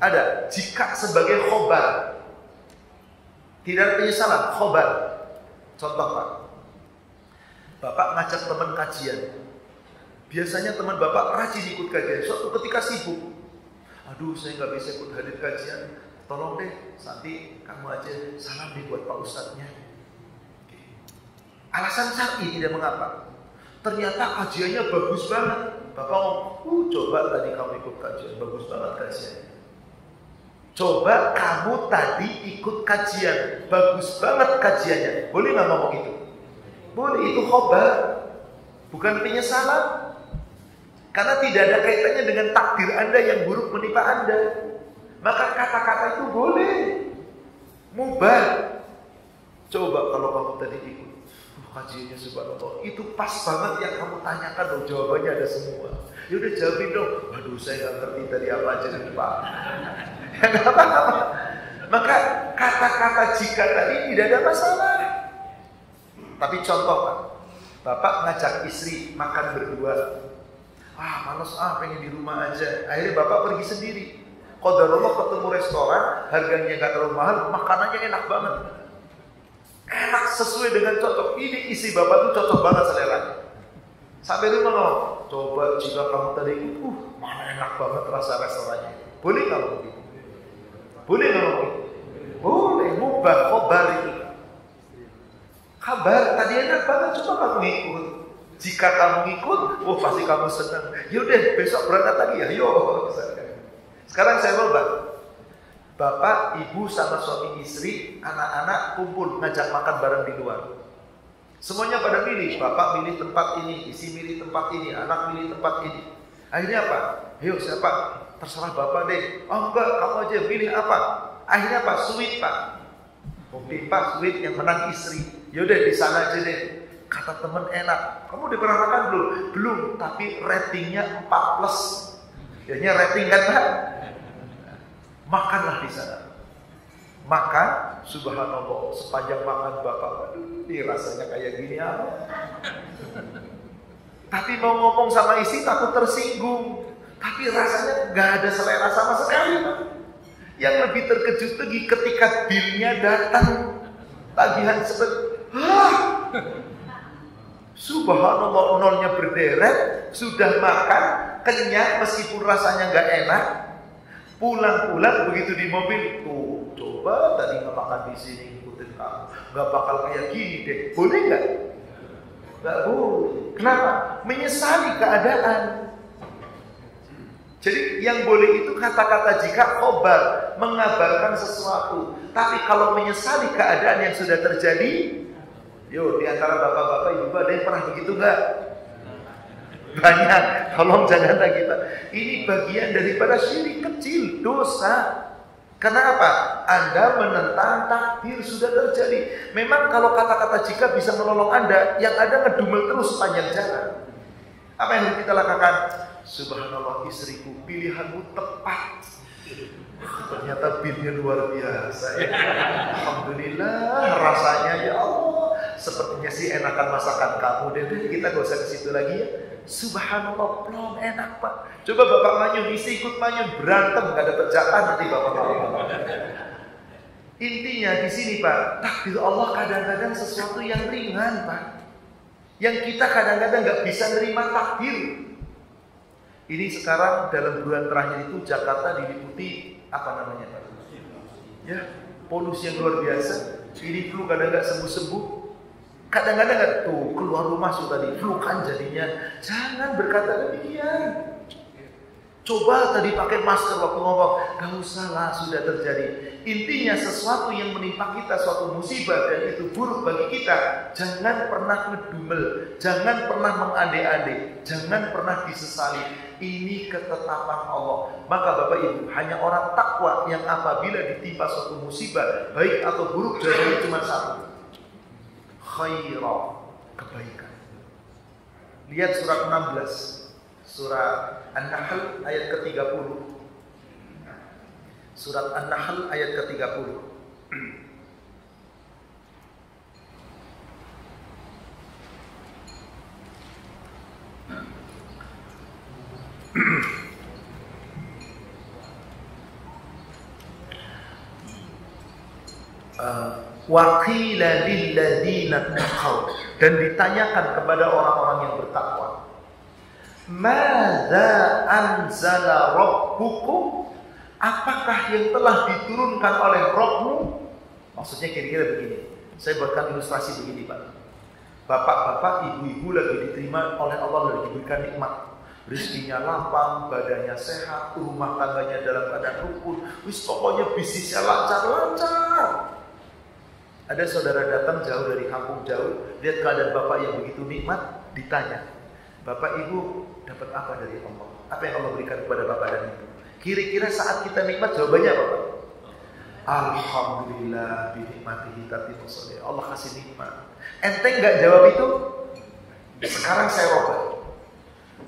Ada. Jika sebagai khobar. Tidak ada penyesalan, khobar. Contoh Pak. Bapak ngajak teman kajian. Biasanya teman Bapak rajin ikut kajian. Suatu ketika sibuk. Aduh, saya nggak bisa ikut hadir kajian. Tolong deh, Santi, kamu aja salam dibuat Pak Ustadznya. Alasan syar'i tidak mengapa. Ternyata kajiannya bagus banget. Bapak ngomong, coba tadi kamu ikut kajian, bagus banget kajiannya. Coba kamu tadi ikut kajian, bagus banget kajiannya. Boleh nggak ngomong itu? Boleh, itu khobar, bukan penyesalan. Karena tidak ada kaitannya dengan takdir Anda yang buruk menimpa Anda. Maka kata-kata itu boleh, mubah. Coba kalau kamu tadi ikut kajiannya, subhanallah, itu pas banget yang kamu tanyakan loh, jawabannya ada semua. Ya udah jawabin dong. Aduh, saya nggak ngerti tadi apa aja nih Pak. Ya nggak apa-apa. Maka kata-kata jika tadi tidak ada masalah. Tapi contoh Pak, Bapak ngajak istri makan berdua. Males pengen di rumah aja. Akhirnya Bapak pergi sendiri. Qadarullah ketemu restoran, harganya nggak terlalu mahal, makanannya enak banget. Enak sesuai dengan cocok. Ini isi Bapak tuh cocok banget selera. Sampai rumah loh, coba jika kamu tadi ikut, mana enak banget rasa restorannya. Boleh nggak begitu? Boleh nggak begitu? Boleh, mubah, khobar itu. Kabar tadi enak banget, coba kamu ikut. Jika kamu ikut, pasti kamu senang. Yaudah, besok berangkat lagi ya, yuk. Sekarang saya mau Bapak, ibu sama suami istri, anak-anak kumpul ngajak makan bareng di luar. Semuanya pada milih, Bapak milih tempat ini, isi milih tempat ini, anak milih tempat ini. Akhirnya apa? Ayo siapa? Terserah Bapak deh. Oh enggak, kamu aja pilih apa? Akhirnya apa? Sweet Pak. Oke Pak, sweet yang menang istri. Yaudah di sana aja deh. Kata temen enak. Kamu udah pernah makan belum? Belum, tapi ratingnya 4+. Jadinya rating kan Pak? Makanlah di sana. Makan, subhanallah, sepanjang makan Bapak, waduh, ini rasanya kayak gini apa? Tapi mau ngomong sama istri takut tersinggung. Tapi rasanya gak ada selera sama sekali. Yang lebih terkejut lagi ketika bilnya datang, tagihan subhanallah, nolnya berderet, sudah makan, kenyang meskipun rasanya gak enak. Pulang-pulang begitu di mobil, tuh coba tadi nggak makan di sini ngikutin kamu, nggak bakal kayak gini deh. Boleh nggak? Nggak boleh. Kenapa? Menyesali keadaan. Jadi yang boleh itu kata-kata jika khobar, mengabarkan sesuatu. Tapi kalau menyesali keadaan yang sudah terjadi, di antara bapak-bapak ibu ada yang pernah begitu nggak? Banyak, tolong jangan lagi Pak. Ini bagian daripada syirik kecil, dosa. Kenapa? Anda menentang takdir sudah terjadi. Memang kalau kata-kata jika bisa menolong Anda, yang ada ngedumel terus sepanjang jalan. Apa yang harus kita lakukan? Subhanallah istriku, pilihanmu tepat. Ternyata bilnya luar biasa ya. Alhamdulillah, rasanya ya Allah, sepertinya sih enakan masakan kamu deh. Kita gak usah ke situ lagi ya. Subhanallah, plong enak Pak. Coba Bapak manyun, isi ikut manyun, berantem gak ada jatah nanti Bapak. Intinya di sini Pak, takdir Allah kadang-kadang sesuatu yang ringan Pak. Yang kita kadang-kadang gak bisa nerima takdir. Ini sekarang dalam bulan terakhir itu Jakarta diliputi apa namanya Pak? Ya, polusi yang luar biasa. Ini flu kadang nggak sembuh-sembuh. Kadang-kadang nggak tuh keluar rumah sudah di flu kan jadinya. Jangan berkata demikian. Coba tadi pakai masker waktu ngomong, gak usah lah sudah terjadi. Intinya sesuatu yang menimpa kita suatu musibah dan itu buruk bagi kita, jangan pernah ngedumel, jangan pernah mengade-ade, jangan pernah disesali. Ini ketetapan Allah. Maka Bapak Ibu, hanya orang takwa yang apabila ditimpa suatu musibah baik atau buruk jawabannya cuma satu, khairah, kebaikan. Lihat surat 16, surah An-Nahl ayat ke-30. Surat An-Nahl ayat ke-30. Wa qila lil ladzina taqaw, dan ditanyakan kepada orang-orang yang bertakwa, madza anzala rabbukum, Apakah yang telah diturunkan oleh Rabbmu? Maksudnya kira-kira begini. Saya buatkan ilustrasi begini, Pak. Bapak-bapak, ibu-ibu lagi diterima oleh Allah, lagi diberikan nikmat. Rezekinya lapang, badannya sehat, rumah tangganya dalam keadaan rukun. Wis pokoknya bisnisnya lancar-lancar. Ada saudara datang jauh dari kampung jauh, lihat keadaan bapak yang begitu nikmat, ditanya, Bapak Ibu dapat apa dari Allah? Apa yang Allah berikan kepada bapak dan ibu? Kira-kira saat kita nikmat jawabannya apa, Pak? Alhamdulillah binikmatihi tatimmu sholih. Allah kasih nikmat. Enteng nggak jawab itu? Sekarang saya robah.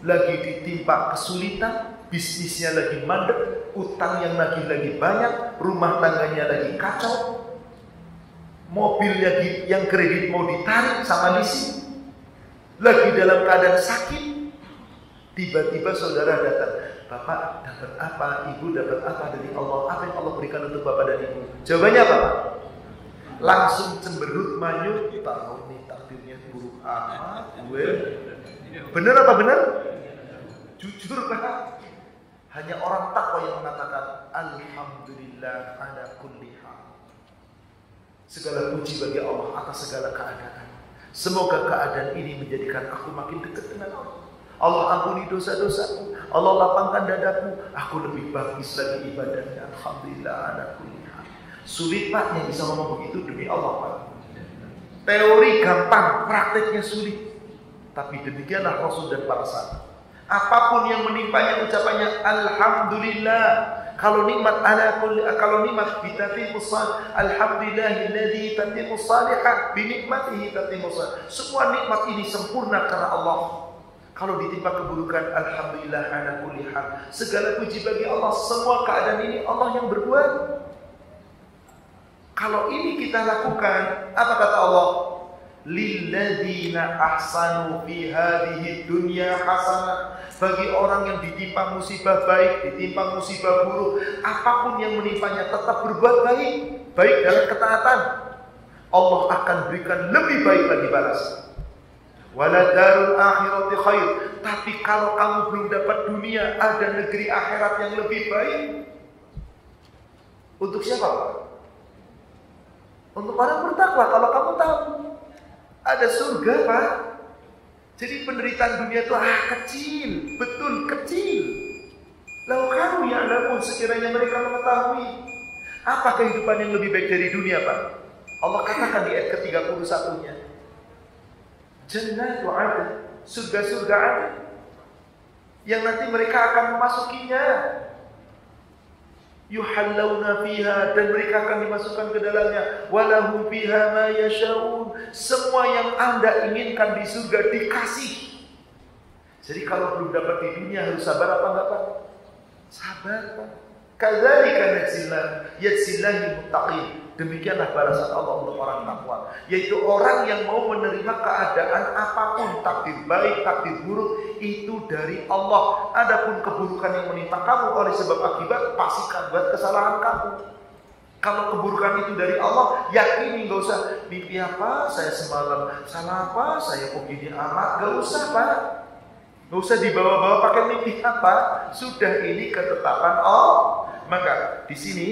Lagi ditimpa kesulitan, bisnisnya lagi mandek, utang yang lagi banyak, rumah tangganya lagi kacau, mobilnya yang kredit mau ditarik sama leasing, lagi dalam keadaan sakit. Tiba-tiba saudara datang, Bapak dapat apa? Ibu dapat apa dari Allah? Apa yang Allah berikan untuk Bapak dan Ibu? Jawabannya apa? Langsung cemberut manyut, tahu nih takdirnya buruk amat gue. Bener apa bener? Jujur Pak. Hanya orang takwa yang mengatakan Alhamdulillah ala kulli hal. Segala puji bagi Allah atas segala keadaan. Semoga keadaan ini menjadikan aku makin dekat dengan Allah. Allah ampuni dosa-dosaku, Allah lapangkan dadaku, aku lebih bagus lagi ibadahnya. Alhamdulillah ala kulli hal. Sulit Pak yang bisa ngomong begitu demi Allah Pak. Teori gampang, prakteknya sulit. Tapi demikianlah Rasul dan para sahabat. Apapun yang menimpanya ucapannya Alhamdulillah. Kalau nikmat ala kulli, kalau nikmat bitatimmus salih, alhamdulillahilladzi tatimmus salihah bi nikmatihi tatimmus salih. Semua nikmat ini sempurna karena Allah. Kalau ditimpa keburukan, alhamdulillah ala kulli hal. Segala puji bagi Allah, semua keadaan ini Allah yang berbuat. Kalau ini kita lakukan, apa kata Allah? Lilladzina ahsanu fi hadhihi dunya hasanah. Bagi orang yang ditimpa musibah baik, ditimpa musibah buruk, apapun yang menimpanya tetap berbuat baik, baik dalam ketaatan, Allah akan berikan lebih baik lagi balas. Wala darul akhirati khair. Tapi kalau kamu belum dapat dunia, ada negeri akhirat yang lebih baik. Untuk siapa? Untuk orang bertakwa. Kalau kamu tahu ada surga, Pak. Jadi penderitaan dunia itu kecil, betul kecil. Lalu kamu yang ada pun sekiranya mereka mengetahui apa kehidupan yang lebih baik dari dunia, Pak. Allah katakan di ayat ke-31-nya. Jannatu adn, surga-surga adn yang nanti mereka akan memasukinya. Yuhallawna fiha, dan mereka akan dimasukkan ke dalamnya. Walahum fiha ma yashaun, semua yang Anda inginkan di surga dikasih. Jadi kalau belum dapat di dunia harus sabar apa enggak, Pak? Sabar, Pak. Kadzalika yajzillahil muttaqin. Demikianlah balasan Allah untuk orang takwa, yaitu orang yang mau menerima keadaan apapun, takdir baik, takdir buruk, itu dari Allah. Adapun keburukan yang menimpa kamu oleh sebab akibat, pastikan buat kesalahan kamu. Kalau keburukan itu dari Allah, yakini, nggak usah mimpi apa, saya semalam salah apa, saya kok gini amat, nggak usah Pak. Nggak usah dibawa-bawa pakai mimpi apa, sudah ini ketetapan Allah. Maka di sini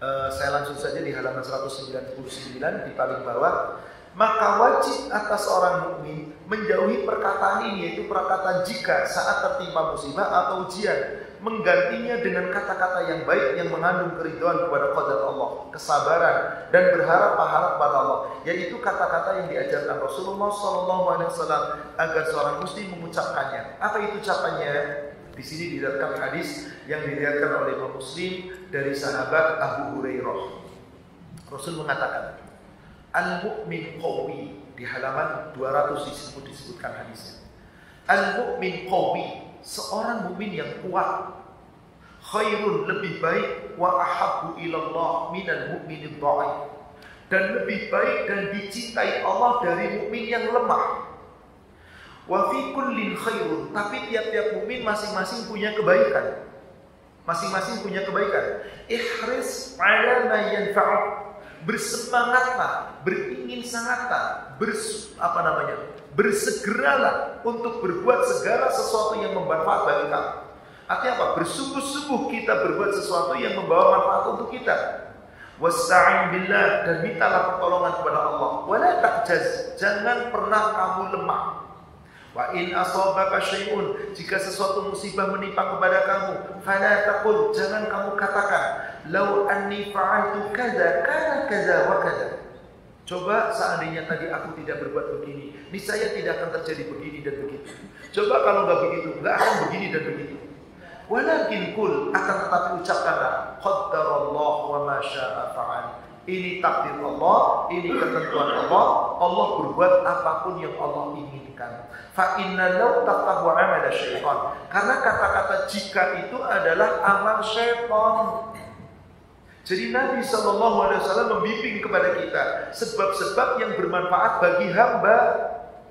saya langsung saja di halaman 199 di paling bawah. Maka wajib atas orang mukmin menjauhi perkataan ini, yaitu perkataan jika saat tertimpa musibah atau ujian, menggantinya dengan kata-kata yang baik yang mengandung keridhaan kepada qadar Allah, kesabaran dan berharap pahala kepada Allah, yaitu kata-kata yang diajarkan Rasulullah SAW agar seorang muslim mengucapkannya. Apa itu ucapannya? Di sini diriwayatkan hadis yang diriwayatkan oleh Imam Muslim dari sahabat Abu Hurairah. Rasul mengatakan, al-mu'min qawi, di halaman 200 disebutkan hadisnya. Al-mu'min qawi, seorang mukmin yang kuat, khairun, lebih baik, wa ahabbu ilallah minal mu'minid dha'if, dan lebih baik dan dicintai Allah dari mukmin yang lemah. Wa fi kullin khairun, tapi tiap-tiap mukmin masing-masing punya kebaikan. Masing-masing punya kebaikan. Ihris 'ala ma yanfa'uk, bersemangatlah, beringin sangatlah, bersegeralah untuk berbuat segala sesuatu yang bermanfaat bagi kamu. Artinya apa? Bersungguh-sungguh kita berbuat sesuatu yang membawa manfaat untuk kita. Wasta'in billah, dan mintalah pertolongan kepada Allah. Wala ta'jaz, jangan pernah kamu lemah. Wa in asabaka syai'un, jika sesuatu musibah menimpa kepada kamu, fala taqul, jangan kamu katakan, law anni fa'altu kadza kana kadza wa kadza. Coba seandainya tadi aku tidak berbuat begini, niscaya tidak akan terjadi begini dan begitu. Coba kalau enggak begitu, enggak akan begini dan begitu. Walakin kul, akan tetapi ucapkanlah, qaddarallahu wa ma syaa fa'al. Ini takdir Allah, ini ketentuan Allah. Allah berbuat apapun yang Allah inginkan. Fa inna law taqahu amala syaitan. Karena kata-kata jika itu adalah amal syaitan. Jadi Nabi SAW membimbing kepada kita sebab-sebab yang bermanfaat bagi hamba,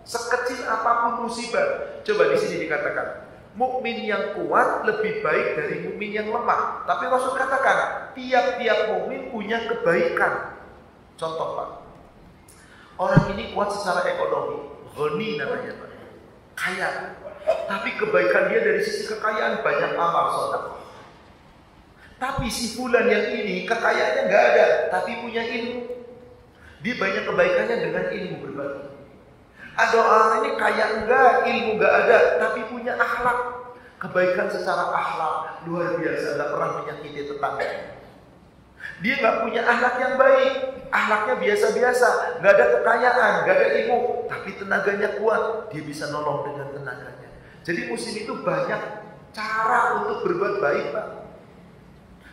sekecil apapun musibah. Coba di sini dikatakan, mukmin yang kuat lebih baik dari mukmin yang lemah. Tapi Rasul katakan, tiap-tiap mukmin punya kebaikan. Contoh Pak, orang ini kuat secara ekonomi, ghani namanya Pak, kaya. Tapi kebaikan dia dari sisi kekayaan banyak amal sedekah. Tapi si fulan yang ini kekayaannya nggak ada, tapi punya ilmu. Dia banyak kebaikannya dengan ilmu berbagi. Ada orang ini kaya enggak, ilmu enggak ada, tapi punya akhlak. Kebaikan secara akhlak luar biasa, enggak pernah menyakiti tetangga. Dia enggak punya akhlak yang baik, akhlaknya biasa-biasa, enggak ada kekayaan, enggak ada ilmu, tapi tenaganya kuat, dia bisa nolong dengan tenaganya. Jadi muslim itu banyak cara untuk berbuat baik, Pak.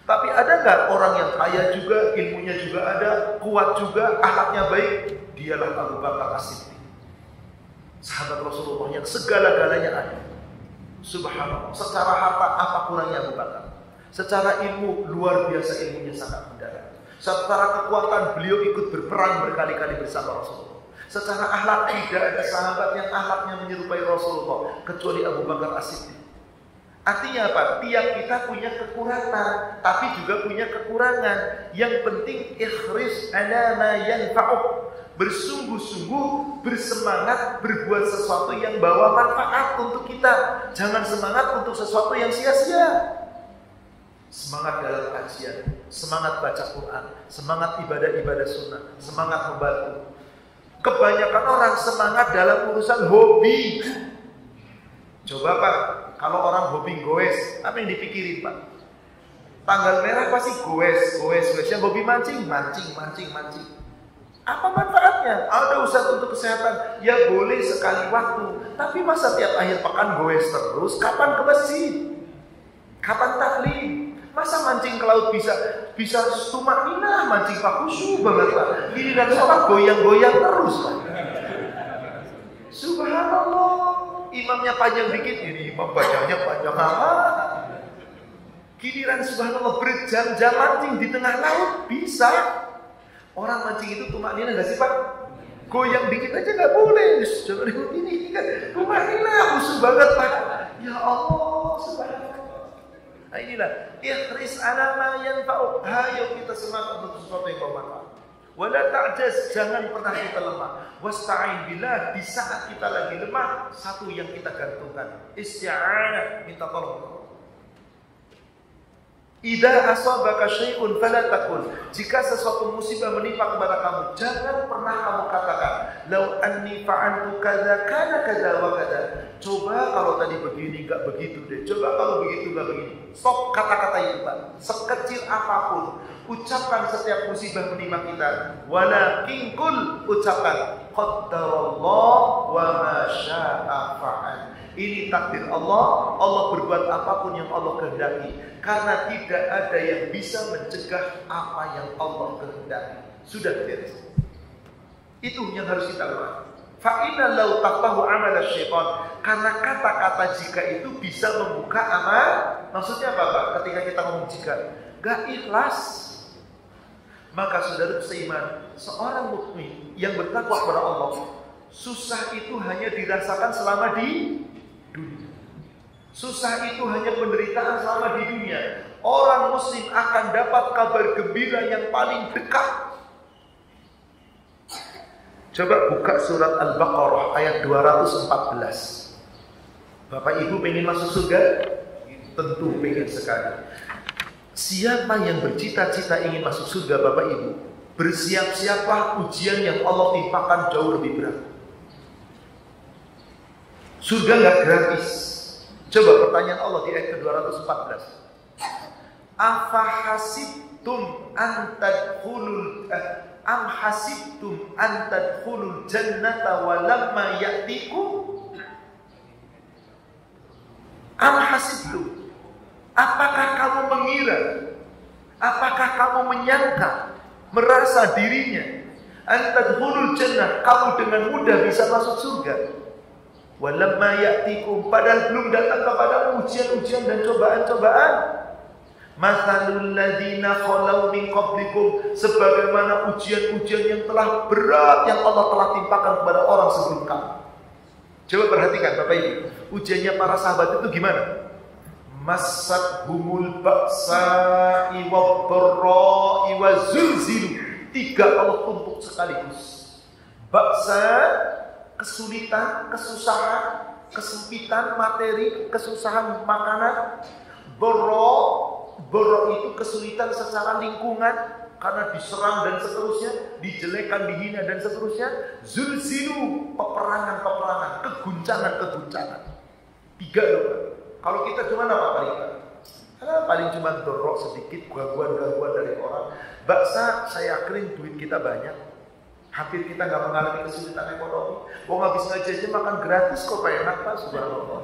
Tapi ada enggak orang yang kaya juga, ilmunya juga ada, kuat juga, akhlaknya baik? Dialah Abu Bakar As-Siddiq, sahabat Rasulullah yang segala-galanya ada. Subhanallah, secara harta apa kurangnya Abu Bakar? Secara ilmu luar biasa, ilmunya sangat mendalam. Secara kekuatan beliau ikut berperang berkali-kali bersama Rasulullah. Secara akhlak tidak ada sahabat yang akhlaknya menyerupai Rasulullah kecuali Abu Bakar As-Siddiq. Artinya apa? Tiap kita punya kekurangan, tapi juga punya kekurangan. Yang penting ikhris ala ma yanfa'uk, bersungguh-sungguh, bersemangat berbuat sesuatu yang bawa manfaat untuk kita. Jangan semangat untuk sesuatu yang sia-sia. Semangat dalam kajian, semangat baca Quran, semangat ibadah-ibadah sunnah, semangat membantu. Kebanyakan orang semangat dalam urusan hobi. Coba Pak, kalau orang hobi goes, apa yang dipikirin Pak? Tanggal merah pasti goes. Yang hobi mancing. Apa manfaatnya? Ada usaha untuk kesehatan, ya boleh sekali waktu. Tapi masa tiap akhir pekan goes terus? Kapan ke masjid? Kapan taklim? Masa mancing ke laut bisa tumakninah, mancing Pak khusyuk banget Pak. Giliran sholat goyang-goyang terus Pak. Subhanallah, imamnya panjang dikit, ini imam bacanya panjang amat. Giliran subhanallah berjam-jam mancing di tengah laut bisa. Orang mancing itu tumakninah nggak sih Pak? Goyang dikit aja nggak boleh. Jangan ikut ini kan. Tumakninah khusyuk banget Pak. Ya Allah, subhanallah. Nah inilah ikhris ala ma yanfa'uk. Ayo kita semangat untuk sesuatu yang bermanfaat. Wala ta'jaz, jangan pernah kita lemah. Wasta'in billah, di saat kita lagi lemah, satu yang kita gantungkan, isti'anah, minta tolong. Idza asabaka syai'un fala taqul, jika sesuatu musibah menimpa kepada kamu, jangan pernah kamu katakan, law anni fa'altu kadza kana kadza wa kadza. Coba kalau tadi begini enggak begitu deh. Coba kalau begitu enggak begini. Stop kata-kata itu, Pak. Sekecil apapun, ucapkan setiap musibah menimpa kita. Walakin kul, ucapkan qaddarallahu wa ma syaa fa'al. Ini takdir Allah. Allah berbuat apapun yang Allah kehendaki, karena tidak ada yang bisa mencegah apa yang Allah kehendaki. Sudah beres. Itu yang harus kita lakukan. Fa inna law taqahu amal syaitan, karena kata-kata jika itu bisa membuka amal. Maksudnya apa Pak? Ketika kita ngomong jika gak ikhlas, maka saudara seiman, seorang mukmin yang bertakwa kepada Allah, susah itu hanya dirasakan selama di dunia. Susah itu hanya penderitaan selama di dunia. Orang muslim akan dapat kabar gembira yang paling dekat. Coba buka surat Al-Baqarah ayat 214. Bapak Ibu pengen masuk surga? Tentu pengen sekali. Siapa yang bercita-cita ingin masuk surga Bapak Ibu, bersiap-siaplah ujian yang Allah timpakan jauh lebih berat. Surga nggak gratis. Coba pertanyaan Allah di ayat ke-214. Afa hasibtum an tadkhulul am hasibtum an tadkhulul jannata wa lamma ya'tikum? Am hasibtum? Apakah kamu mengira? Apakah kamu menyangka, merasa dirinya an tadkhulul jannah, kamu dengan mudah bisa masuk surga? Walamma ya'tikum, padahal belum datang kepada ujian-ujian dan cobaan-cobaan. Mathalul ladzina khalau min qablikum, sebagaimana ujian-ujian yang telah berat yang Allah telah timpakan kepada orang sebelum kamu. Coba perhatikan Bapak Ibu, ujiannya para sahabat itu gimana? Massahumul ba'sa'i wad-dharra'i wazulzilu. 3 Allah tumpuk sekaligus. Ba'sa, kesulitan, kesusahan, kesempitan materi, kesusahan makanan. Boro itu kesulitan secara lingkungan karena diserang dan seterusnya, dijelekan, dihina dan seterusnya. Zulzilu, peperangan-peperangan, keguncangan-keguncangan. 3 loh. Kalau kita cuma apa Pak? Paling cuma dorok sedikit, gangguan-gangguan dari orang. Baksa, saya yakin duit kita banyak. Hampir kita nggak mengalami kesulitan ekonomi. Mau habis ngaji aja makan gratis kok, Pak, enak Pak, subhanallah.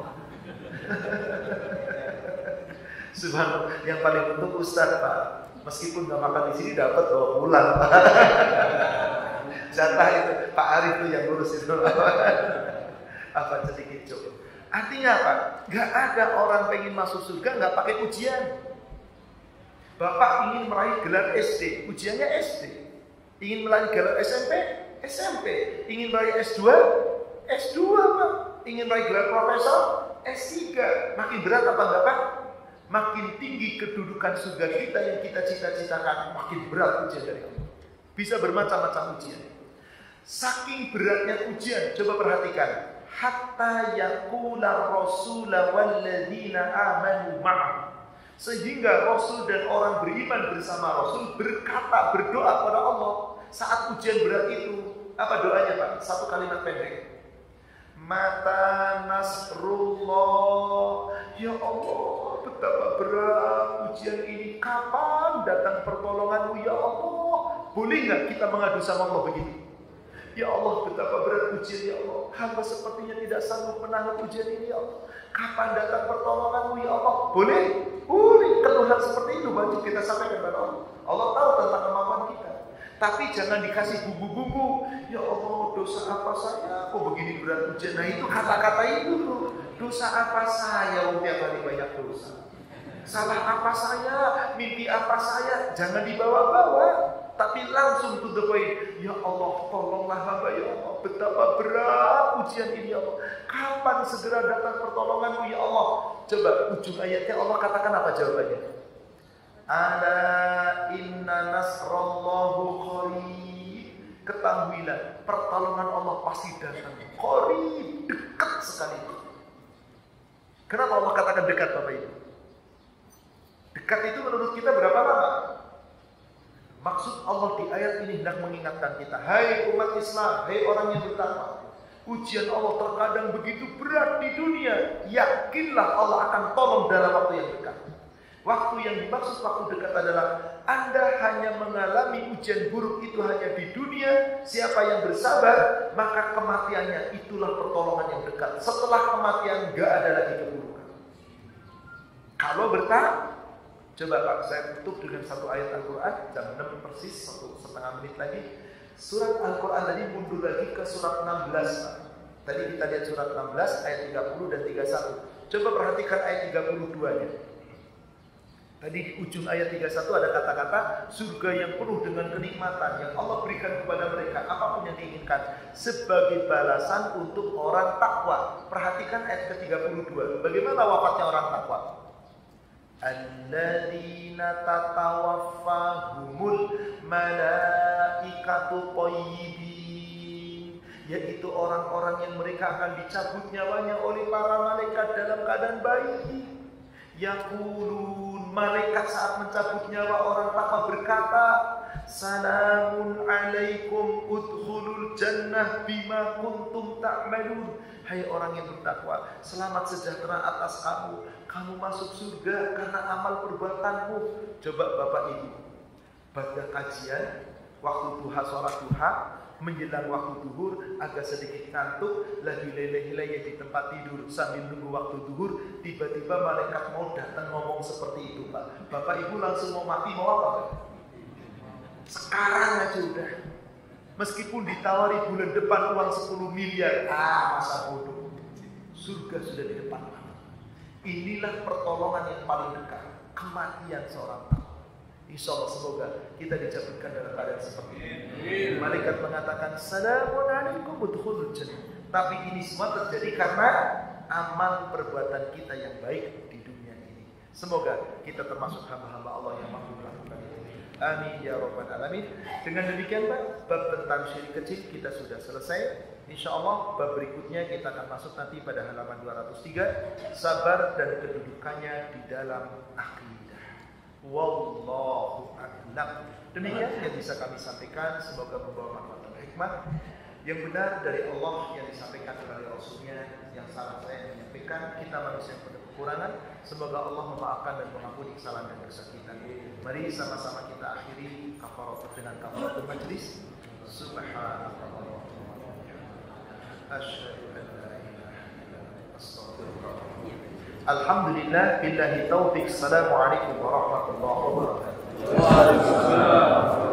Subhanallah. Yang paling untung Ustaz Pak, meskipun nggak makan di sini dapat bawa pulang. Jatah itu Pak Arif itu yang ngurus itu. Apa sedikit cukup. Artinya apa? Nggak ada orang pengen masuk surga nggak pakai ujian. Bapak ingin meraih gelar SD, ujiannya SD. Ingin meraih gelar SMP, SMP. Ingin meraih S2, S2 Pak. Ingin meraih gelar profesor, S3. Makin berat apa enggak Pak? Makin tinggi kedudukan surga kita yang kita cita-citakan, makin berat ujian dari Allah. Bisa bermacam-macam ujian. Saking beratnya ujian, coba perhatikan. Hatta yaqula rasula walladzina amanu ma'ahu. Sehingga Rasul dan orang beriman bersama Rasul berkata, berdoa kepada Allah saat ujian berat itu. Apa doanya Pak? Satu kalimat pendek. Mata nasrullah. Ya Allah, betapa berat ujian ini. Kapan datang pertolonganmu ya Allah? Boleh nggak kita mengadu sama Allah begitu? Ya Allah, betapa berat ujian ya Allah. Hamba sepertinya tidak sanggup menahan ujian ini ya Allah. Kapan datang pertolonganmu ya Allah? Boleh? Boleh. Keluhan seperti itu wajib kita sampaikan kepada Allah. Allah tahu tentang kemampuan kita. Tapi jangan dikasih bumbu-bumbu. Ya Allah, dosa apa saya? Kok begini berat ujian? Nah itu kata-kata itu tuh. Dosa apa saya? Tiap hari banyak dosa. Salah apa saya? Mimpi apa saya? Jangan dibawa-bawa. Tapi langsung to the point. Ya Allah, tolonglah hamba ya Allah. Betapa berat ujian ini ya Allah. Kapan segera datang pertolonganmu ya Allah? Coba ujung ayatnya Allah katakan apa jawabannya? Ala inna nasrallahu qarib. Ketahuilah, pertolongan Allah pasti datang. Qarib, dekat sekali. Kenapa Allah katakan dekat Bapak Ibu? Dekat itu menurut kita berapa lama? Maksud Allah di ayat ini hendak mengingatkan kita, hai umat Islam, hai orang yang bertakwa, ujian Allah terkadang begitu berat di dunia. Yakinlah Allah akan tolong dalam waktu yang dekat. Waktu yang dimaksud waktu dekat adalah Anda hanya mengalami ujian buruk itu hanya di dunia. Siapa yang bersabar, maka kematiannya itulah pertolongan yang dekat. Setelah kematian gak ada lagi keburukan. Kalau bertahan, coba Pak, saya tutup dengan satu ayat Al-Quran, jam 6 persis, 1,5 menit lagi. Surat Al-Quran tadi mundur lagi ke surat 16 Pak. Tadi kita lihat surat 16, ayat 30 dan 31. Coba perhatikan ayat 32-nya. Tadi di ujung ayat 31 ada kata-kata surga yang penuh dengan kenikmatan yang Allah berikan kepada mereka, apapun yang diinginkan, sebagai balasan untuk orang takwa. Perhatikan ayat ke-32. Bagaimana wafatnya orang takwa? Alladzina tatawaffahumul malaikatu thayyibin, yaitu orang-orang yang mereka akan dicabut nyawanya oleh para malaikat dalam keadaan baik. Yaqulun, malaikat saat mencabut nyawa orang takwa berkata, salamun alaikum udkhulul jannah bima kuntum ta'malun. Hai orang yang bertakwa, selamat sejahtera atas kamu. Kamu masuk surga karena amal perbuatanmu. Coba Bapak Ibu, pada kajian waktu duha, sholat duha, menjelang waktu duhur, agak sedikit ngantuk, lagi leleh-leleh di tempat tidur sambil nunggu waktu duhur, tiba-tiba malaikat mau datang ngomong seperti itu, Pak. Bapak Ibu langsung mau mati, mau apa, Pak? Sekarang aja udah. Meskipun ditawari bulan depan uang 10 miliar, masa bodoh. Surga sudah di depan. Inilah pertolongan yang paling dekat, kematian seorang takwa. Insya Allah semoga kita dijatuhkan dalam keadaan seperti ini. Malaikat mengatakan, salamun alaikum udkhulul jannah. Tapi ini semua terjadi karena amal perbuatan kita yang baik di dunia ini. Semoga kita termasuk hamba-hamba Allah yang mampu melakukan itu. Amin ya rabbal alamin. Dengan demikian Pak, bab tentang syirik kecil kita sudah selesai. Insya Allah bab berikutnya kita akan masuk nanti pada halaman 203, sabar dan kedudukannya di dalam akidah. Wallahu a'lam. Demikian yang bisa kami sampaikan, semoga membawa manfaat dan hikmah. Yang benar dari Allah yang disampaikan oleh Rasulnya, yang salah saya menyampaikan. Kita manusia yang penuh kekurangan, semoga Allah memaafkan dan mengampuni kesalahan dan dosa kita. Mari sama-sama kita akhiri kafaratul dengan kafaratul majlis. Subhanallah. Asyhadu an la ilaha illallah. Astaghfirullah. Alhamdulillah billahi taufik. Assalamualaikum warahmatullahi wabarakatuh. Waalaikumsalam.